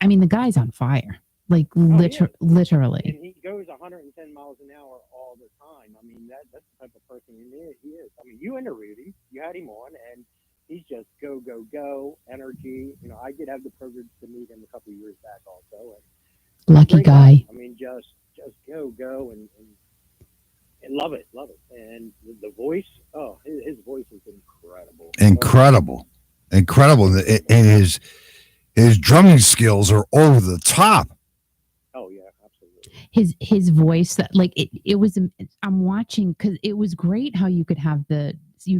the guy's on fire, like literally. And he goes 110 miles an hour all the time. That's the type of person he is. You interviewed him, you had him on, and he's just go, go, go, energy. I did have the privilege to meet him a couple of years back also. And Lucky guy. Just go, go, and love it. And the voice, his voice is incredible. Incredible. And his drumming skills are over the top. Oh yeah, absolutely. His voice, that it was. I'm watching because it was great how you could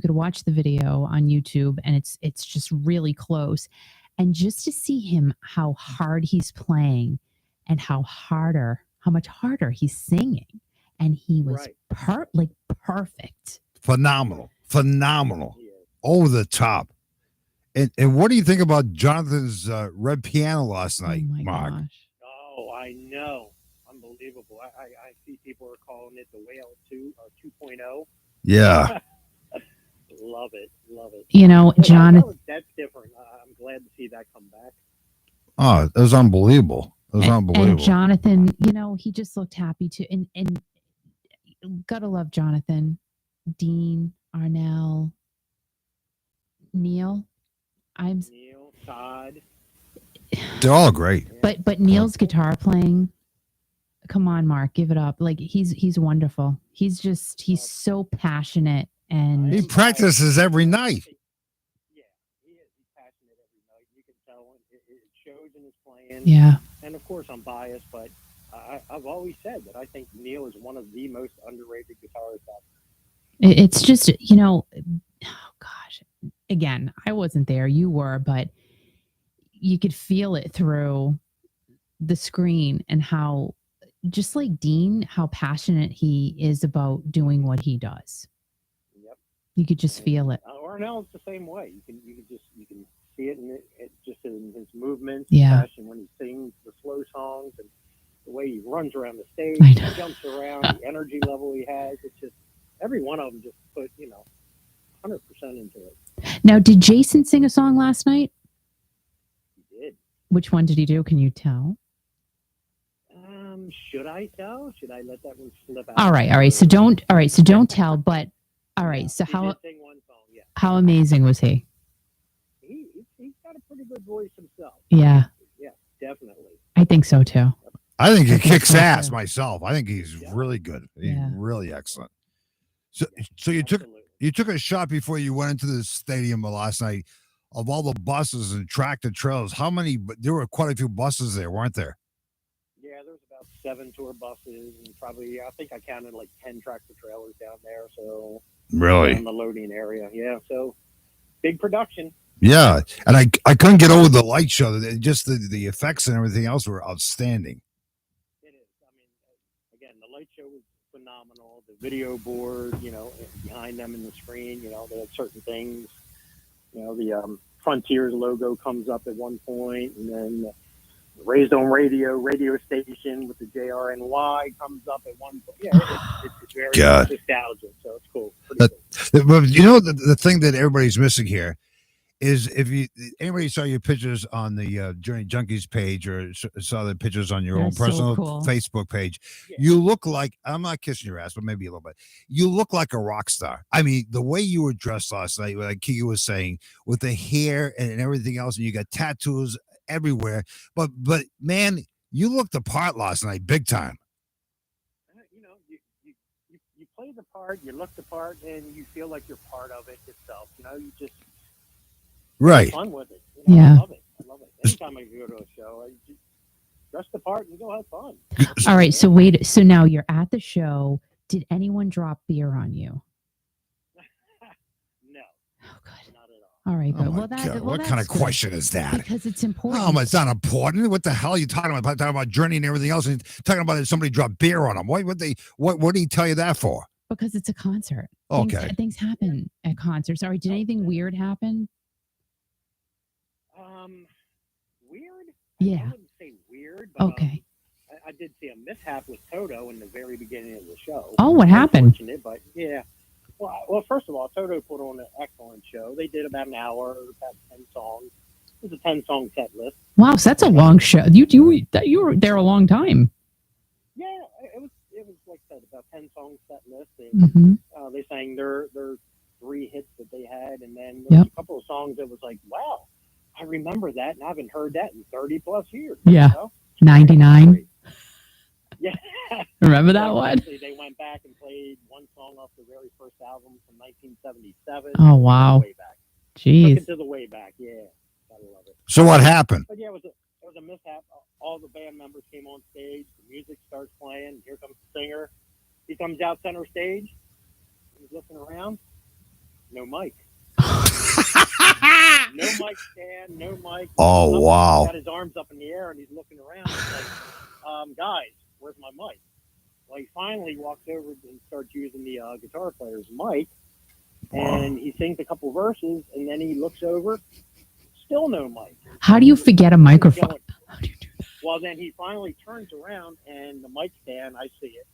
watch the video on YouTube and it's just really close, and just to see him how hard he's playing and how much harder he's singing. And he was perfect. Phenomenal. Over the top. And what do you think about Jonathan's red piano last night, Oh my Mark? gosh. Oh, I know. Unbelievable. I see people are calling it the Whale 2.0. Yeah. Love it. Jonathan. That's different. I'm glad to see that come back. Oh, it was unbelievable. And Jonathan, he just looked happy too. And gotta love Jonathan, Dean, Arnell, Neil. Neil, Todd. They're all great. But Neil's guitar playing. Come on, Mark, give it up. Like he's wonderful. He's so passionate and He practices every night. Yeah, he is. He's passionate every night. You can tell it shows in his playing. yeah. And of course, I'm biased, but I've always said that I think Neil is one of the most underrated guitarists out there. It's just, oh gosh, again, I wasn't there. You were, but you could feel it through the screen and how, just like Dean, how passionate he is about doing what he does. Yep. You could just feel it. Arnell's the same way. You can see it in just in his movements, Yeah. passion when he sings the slow songs and the way he runs around the stage, I know. jumps around, the energy level he has. It's just every one of them just put 100% into it. Now, did Jason sing a song last night? He did. Which one did he do? Can you tell? Should I tell? Should I let that one slip out? All right. So don't tell. But all right. So He how did sing one song? Yeah. how amazing was he? He's got a pretty good voice himself. Yeah, Yeah, definitely. I think so too. I think he kicks so, ass too. myself. I think he's really good. He's Yeah. really excellent. So you took a shot before you went into the stadium last night of all the buses and tractor trailers. How many? There were quite a few buses there, weren't there? Yeah, there about 7 tour buses, and probably, I think I counted like 10 tractor trailers down there. So Really? in the loading area. Yeah. So big production. Yeah. And I couldn't get over the light show. Just the effects and everything else were outstanding. It is. I mean, again, the light show was phenomenal. The video board, you know, behind them in the screen, you know, they had certain things. You know, the Frontiers logo comes up at one point, and then the Raised on radio station with the JRNY comes up at one point. Yeah, it's very nostalgic, so it's cool. Cool. You know, the thing that everybody's missing here is if anybody saw your pictures on the Journey Junkies page or saw the pictures on your own personal Facebook page, you look like, I'm not kissing your ass, but maybe a little bit. You look like a rock star. I mean, the way you were dressed last night, like Kiki was saying, with the hair and everything else, and you got tattoos everywhere. But man, you looked the part last night, big time. You know, you play the part, you look the part, and you feel like you're part of it yourself. You know, you just have fun with it. You know, yeah, I love it. Anytime I go to a show, I just dress the part and go have fun. All right, so wait. So now you're at the show. Did anyone drop beer on you? No. Oh, good. Not at all. All right, good. What kind of question is that? Because it's important. Oh, it's not important. What the hell are you talking about? Talking about Journey and everything else, and talking about if somebody dropped beer on them. What did he tell you that for? Because it's a concert. Okay. Things happen at concerts. Sorry, did anything weird happen? Weird? Yeah. I wouldn't say weird, but okay. I did see a mishap with Toto in the very beginning of the show. Oh, what happened? But yeah. Well, first of all, Toto put on an excellent show. They did about an hour, about 10 songs. It was a 10-song set list. Wow, so that's a long show. You were there a long time. Yeah, it was like I said, about 10-song set list. And, they sang their 3 hits that they had, and then there was a couple of songs that was like, wow, I remember that, and I haven't heard that in 30 plus years. Yeah, you know? 99. Yeah. Remember that one? They went back and played one song off the very first album from 1977. Oh, wow. Way back. Jeez. Took it to the way back, yeah. Gotta love it. So what happened? But yeah, it was a mishap. All the band members came on stage. The music starts playing. Here comes the singer. He comes out center stage. He's looking around. No mic. No mic stand, no mic. Oh, wow. He's got his arms up in the air and he's looking around. He's like, guys, where's my mic? Well, he finally walks over and starts using the guitar player's mic. And he sings a couple verses, and then he looks over. Still no mic. How do you forget a microphone? How do you do that? Well, then he finally turns around, and the mic stand, I see it.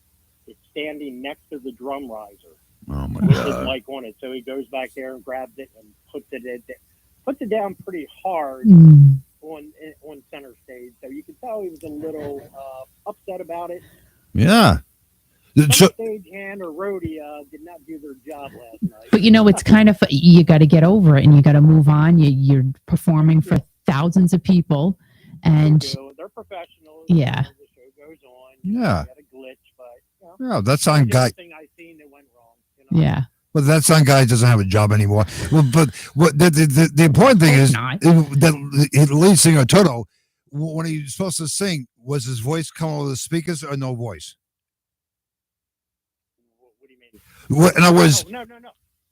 It's standing next to the drum riser. Oh, my with God. his mic on it. So he goes back there and grabs it and puts it down pretty hard on center stage. So you can tell he was a little upset about it. Yeah. So, stagehand or roadie did not do their job last night. But it's kind of, you got to get over it and you got to move on. You're performing for thousands of people, and they're professionals. Yeah. The show goes on. Yeah. Got a glitch, but yeah, that sound guy. Thing I seen that went wrong. Yeah. But that sound guy doesn't have a job anymore. Well, but what the important thing is that the lead singer Toto, when he was supposed to sing, was his voice come over the speakers or no voice? What do you mean? In other words, no.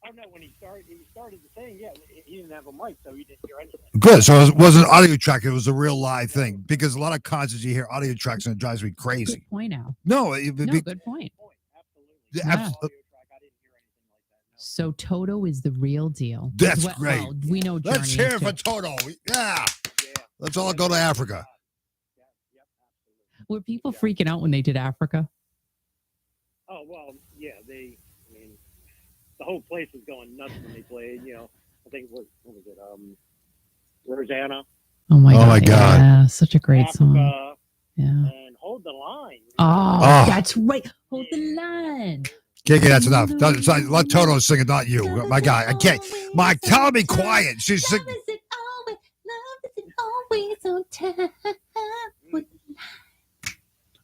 Oh no! When he started to sing, yeah, he didn't have a mic, so he didn't hear anything. Good. So it wasn't an audio track; it was a real live thing. Because a lot of concerts you hear audio tracks and it drives me crazy. Good point, Al. No, good point. Absolutely. So Toto is the real deal. That's great. Well, we know Journey. Let's hear it for Toto. Yeah. Let's all go to Africa. Were people freaking out when they did Africa? Oh well, yeah. The whole place was going nuts when they played. I think what was it? Rosanna. Oh my God! Yeah, such a great Africa, song. Yeah. And Hold the Line. Oh, that's right. Hold the Line. Kiki, that's enough. Let Toto sing it, not you. My guy. I can't. Mike, tell her to be quiet. She's singing. Love is always on time.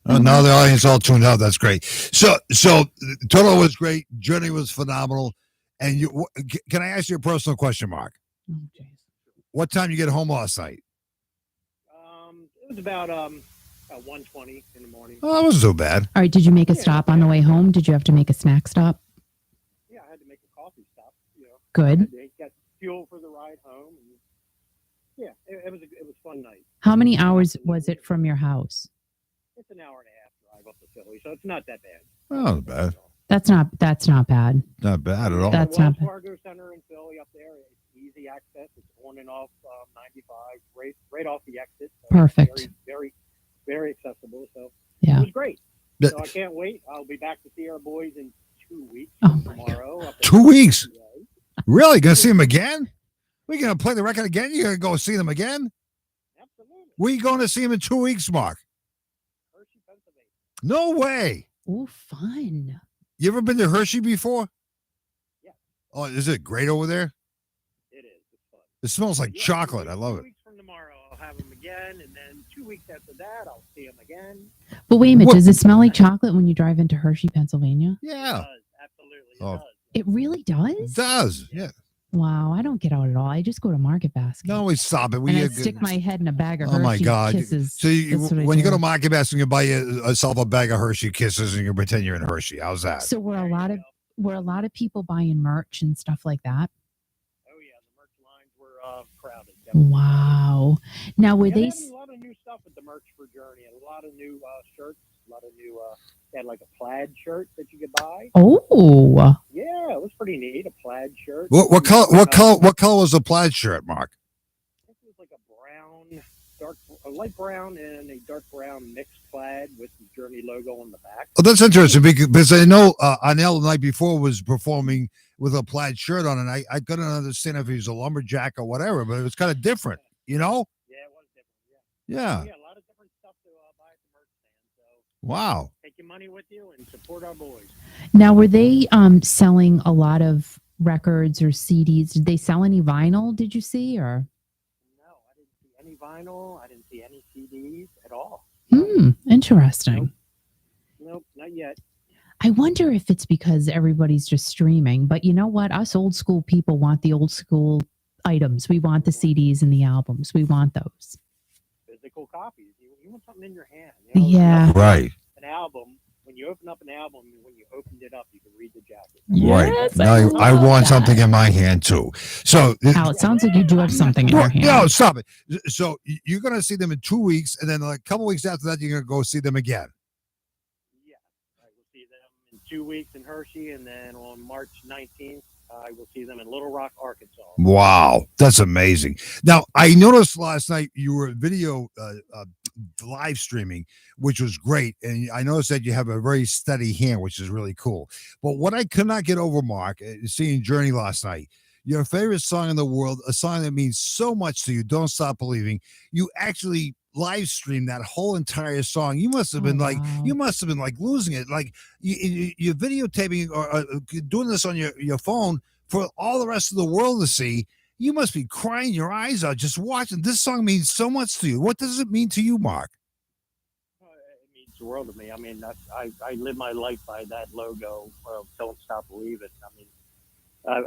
Now the audience all tuned out. That's great. So Toto was great. Journey was phenomenal. And can I ask you a personal question, Mark? Oh, geez. What time you get home last night? It was about 1:20 in the morning. Oh, that wasn't so bad. All right. Did you make a Yeah, stop on the way home? Did you have to make a snack stop? Yeah, I had to make a coffee stop. Good. I got fuel for the ride home. And yeah, it was a fun night. How many hours was it from your house? It's an hour and a half drive up to Philly, so it's not that bad. Oh, not bad. That's not bad. Not bad at all. That's Wells not bad. Fargo Center in Philly up there. It's easy access. It's on and off 95, right off the exit. So Perfect. Very, very, very accessible. So Yeah. it was great. But- So I can't wait. I'll be back to see our boys in 2 weeks Oh my tomorrow. Up in 2 weeks? PA. Really? Gonna see them again? We gonna play the record again? You gonna go see them again? Absolutely. We going to see them in 2 weeks, Mark? Hershey, Pennsylvania. No way. Oh, fun. You ever been to Hershey before? Yeah. Oh, is it great over there? It is. It's fun. It smells like Yeah, chocolate. I love 2 it. weeks from tomorrow, I'll have them again, and then 2 weeks after that, I'll see them again. But wait a minute. What- Does it smell like chocolate when you drive into Hershey, Pennsylvania? It Yeah, does. Absolutely. It Oh. does. It really it does? does. Yeah. Wow. I don't get out at all. I just go to Market Basket. No, we stop it. and I stick my head in a bag of Hershey Oh my God! Kisses. So That's what I when you go do. to Market Basket, you buy yourself a bag of Hershey Kisses, and you pretend you're in Hershey. How's that? So were There a you lot of go. people buying merch and stuff like that? Oh yeah, the merch lines were crowded. Definitely. Wow. Now were Yeah, they? they had a lot of new stuff with the merch for Journey. A lot of new shirts. A lot of new. They had like a plaid shirt that you could buy. Oh, Yeah, it was pretty neat. A plaid shirt. What color? What color was the plaid shirt, Mark? I think it was like a brown, a light brown and a dark brown mixed plaid with the Journey logo on the back. Oh, that's interesting because I know Arnell the night before was performing with a plaid shirt on, and I couldn't understand if he was a lumberjack or whatever, but it was kind of different, you know? Yeah, it was different. Yeah. Yeah, a lot of different stuff to buy at the merch stand. So Wow. take your money with you and support our boys. now were they selling a lot of records or CDs? Did they sell any vinyl? Did you see or? No, I didn't see any vinyl. I didn't see any CDs at all. Interesting. Nope, not yet. I wonder if it's because everybody's just streaming. But you know what? Us old school people want the old school items. We want the CDs and the albums. We want those. Physical copies. You want something in your hand. You know, Yeah. Right. An album. When you open up an album, when you opened it up, you can read the jacket. Yes, Right. I Now, I love want that. something in my hand too. So Al, it sounds like you do have something in your hand. No, stop it. So you're going to see them in 2 weeks, and then like a couple weeks after that, you're going to go see them again. Yeah. I will see them in 2 weeks in Hershey, and then on March 19th, I will see them in Little Rock, Arkansas. Wow, that's amazing. Now, I noticed last night you were video live streaming, which was great. And I noticed that you have a very steady hand, which is really cool. But what I could not get over, Mark, seeing Journey last night, your favorite song in the world, a song that means so much to you, Don't Stop Believing, you actually live streamed that whole entire song. You must have been wow. losing it. Like you're videotaping or doing this on your phone for all the rest of the world to see. You must be crying your eyes out just watching. This song means so much to you. What does it mean to you, Mark? It means the world to me. I mean, I live my life by that logo of Don't Stop Believing. I mean,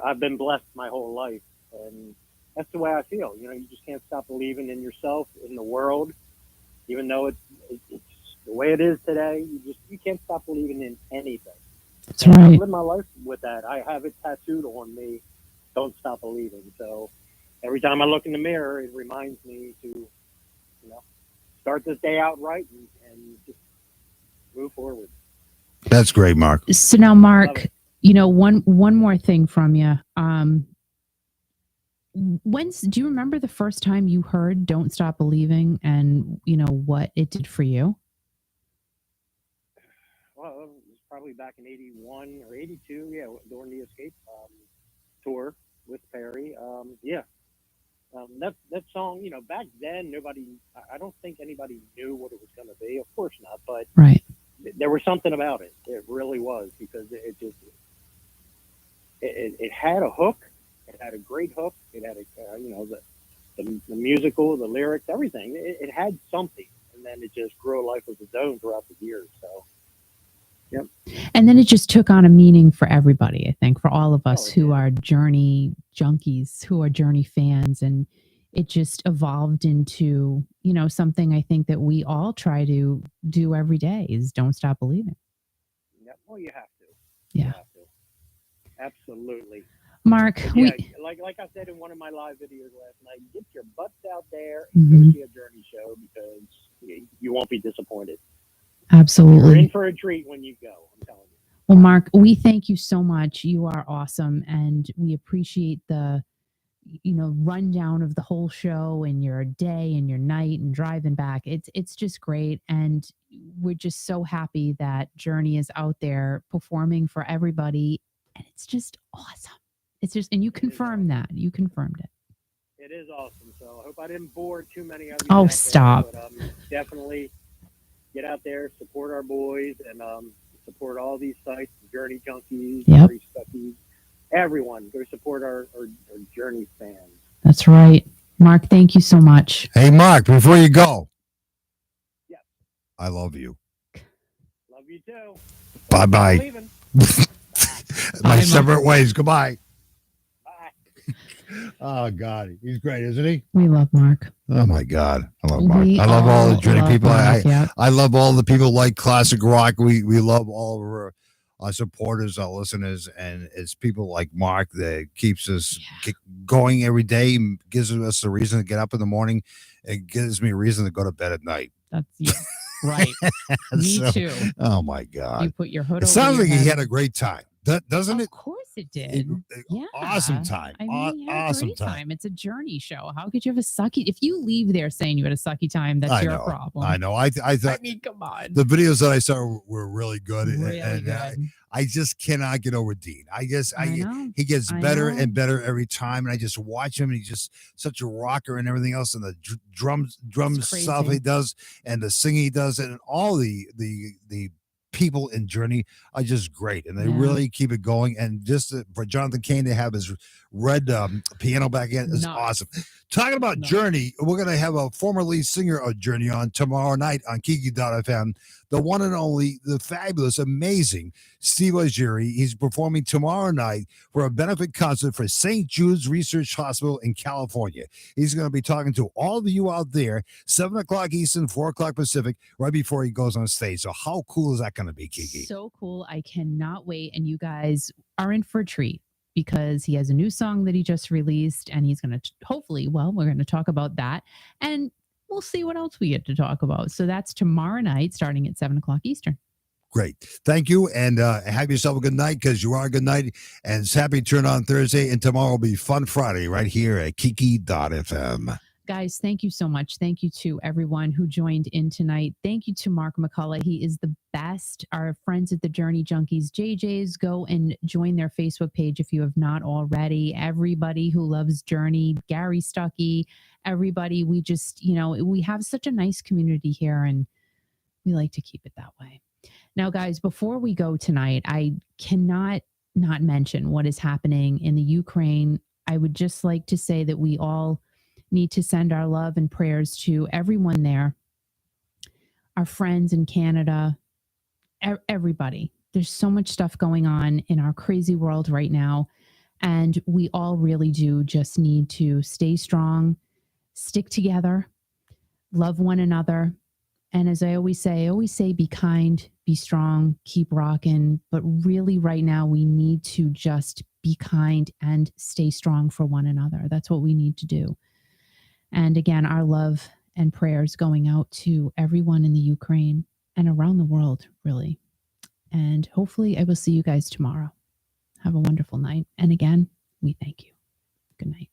I've been blessed my whole life, and that's the way I feel. You know, you just can't stop believing in yourself, in the world, even though it's the way it is today. You can't stop believing in anything. That's And I right. live my life with that. I have it tattooed on me. Don't stop believing. So every time I look in the mirror, it reminds me to, start this day out right and just move forward. That's great, Mark. So now, Love Mark, it. one more thing from you. Do you remember the first time you heard "Don't Stop Believing" and what it did for you? Well, it was probably back in 81 or 82. Yeah, during the Escape tour with Perry. That song, back then, I don't think anybody knew what it was going to be. Of course not, but Right. there was something about it. It really was, because it had a hook. It had a great hook. It had the musical, the lyrics, everything. It had something, and then it just grew a life of its own throughout the years. So, yep. And then it just took on a meaning for everybody, I think, for all of us Oh, who yeah. are Journey junkies, who are Journey fans. And it just evolved into, something I think that we all try to do every day is don't stop believing. Yeah, well, you have to. Yeah. You have to. Absolutely. Mark, Yeah, like I said in one of my live videos last night, get your butts out there and go see a Journey show because you won't be disappointed. Absolutely. You're in for a treat when you go, I'm telling you. Well, Mark, we thank you so much. You are awesome, and we appreciate the rundown of the whole show and your day and your night and driving back. It's just great, and we're just so happy that Journey is out there performing for everybody, and it's just awesome. It's just, and you confirmed that. You confirmed it. It is awesome. So I hope I didn't bore too many of you. Oh, out stop. There, but definitely get out there, support our boys, and support all these sites, Journey Junkies, Journey Stuckies, everyone. Go support our Journey fans. That's right. Mark, thank you so much. Hey, Mark, before you go. Yep. I love you. Love you too. Bye-bye. My separate ways. Goodbye. Oh, God. He's great, isn't he? We love Mark. Oh, my God. I love Mark. I love all the Journey people. I love all the people like classic rock. We love all of our supporters, our listeners, and it's people like Mark that keeps us going every day, and gives us a reason to get up in the morning. It gives me a reason to go to bed at night. That's right. Me too. Oh, my God. You put your hood over. It sounds like he had a great time. Doesn't it? Of course it did. Awesome time. I mean, awesome time. It's a Journey show. How could you have a sucky? If you leave there saying you had a sucky time, that's your problem. I know. I thought. I mean, come on. The videos that I saw were really good. Really good. I just cannot get over Dean. He gets better and better every time, and I just watch him. And he's just such a rocker and everything else, and the drum stuff he does, and the singing he does, and all the people in Journey are just great, and they really keep it going. And just for Jonathan Cain to have his red piano back in is awesome. Talking about Journey, we're going to have a former lead singer of Journey on tomorrow night on Kiki.fm. The one and only, the fabulous, amazing Steve Algieri. He's performing tomorrow night for a benefit concert for St. Jude's Research Hospital in California. He's going to be talking to all of you out there, 7 o'clock Eastern, 4 o'clock Pacific, right before he goes on stage. So how cool is that going to be, Kiki? So cool. I cannot wait. And you guys are in for a treat, because he has a new song that he just released, and he's going to hopefully, we're going to talk about that, and we'll see what else we get to talk about. So that's tomorrow night, starting at 7 o'clock Eastern. Great. Thank you. And have yourself a good night, because you are a good night. And it's Happy Turn On Thursday. And tomorrow will be Fun Friday right here at Kiki.fm. Guys, thank you so much. Thank you to everyone who joined in tonight. Thank you to Mark McCullough. He is the best. Our friends at the Journey Junkies, JJ's, go and join their Facebook page if you have not already. Everybody who loves Journey, Gary Stuckey, everybody. We just, we have such a nice community here, and we like to keep it that way. Now, guys, before we go tonight, I cannot not mention what is happening in the Ukraine. I would just like to say that we all need to send our love and prayers to everyone there, our friends in Canada, everybody. There's so much stuff going on in our crazy world right now, and we all really do just need to stay strong, stick together, love one another. And as I always say, be kind, be strong, keep rocking. But really right now, we need to just be kind and stay strong for one another. That's what we need to do. And again, our love and prayers going out to everyone in the Ukraine and around the world, really. And hopefully I will see you guys tomorrow. Have a wonderful night. And again, we thank you. Good night.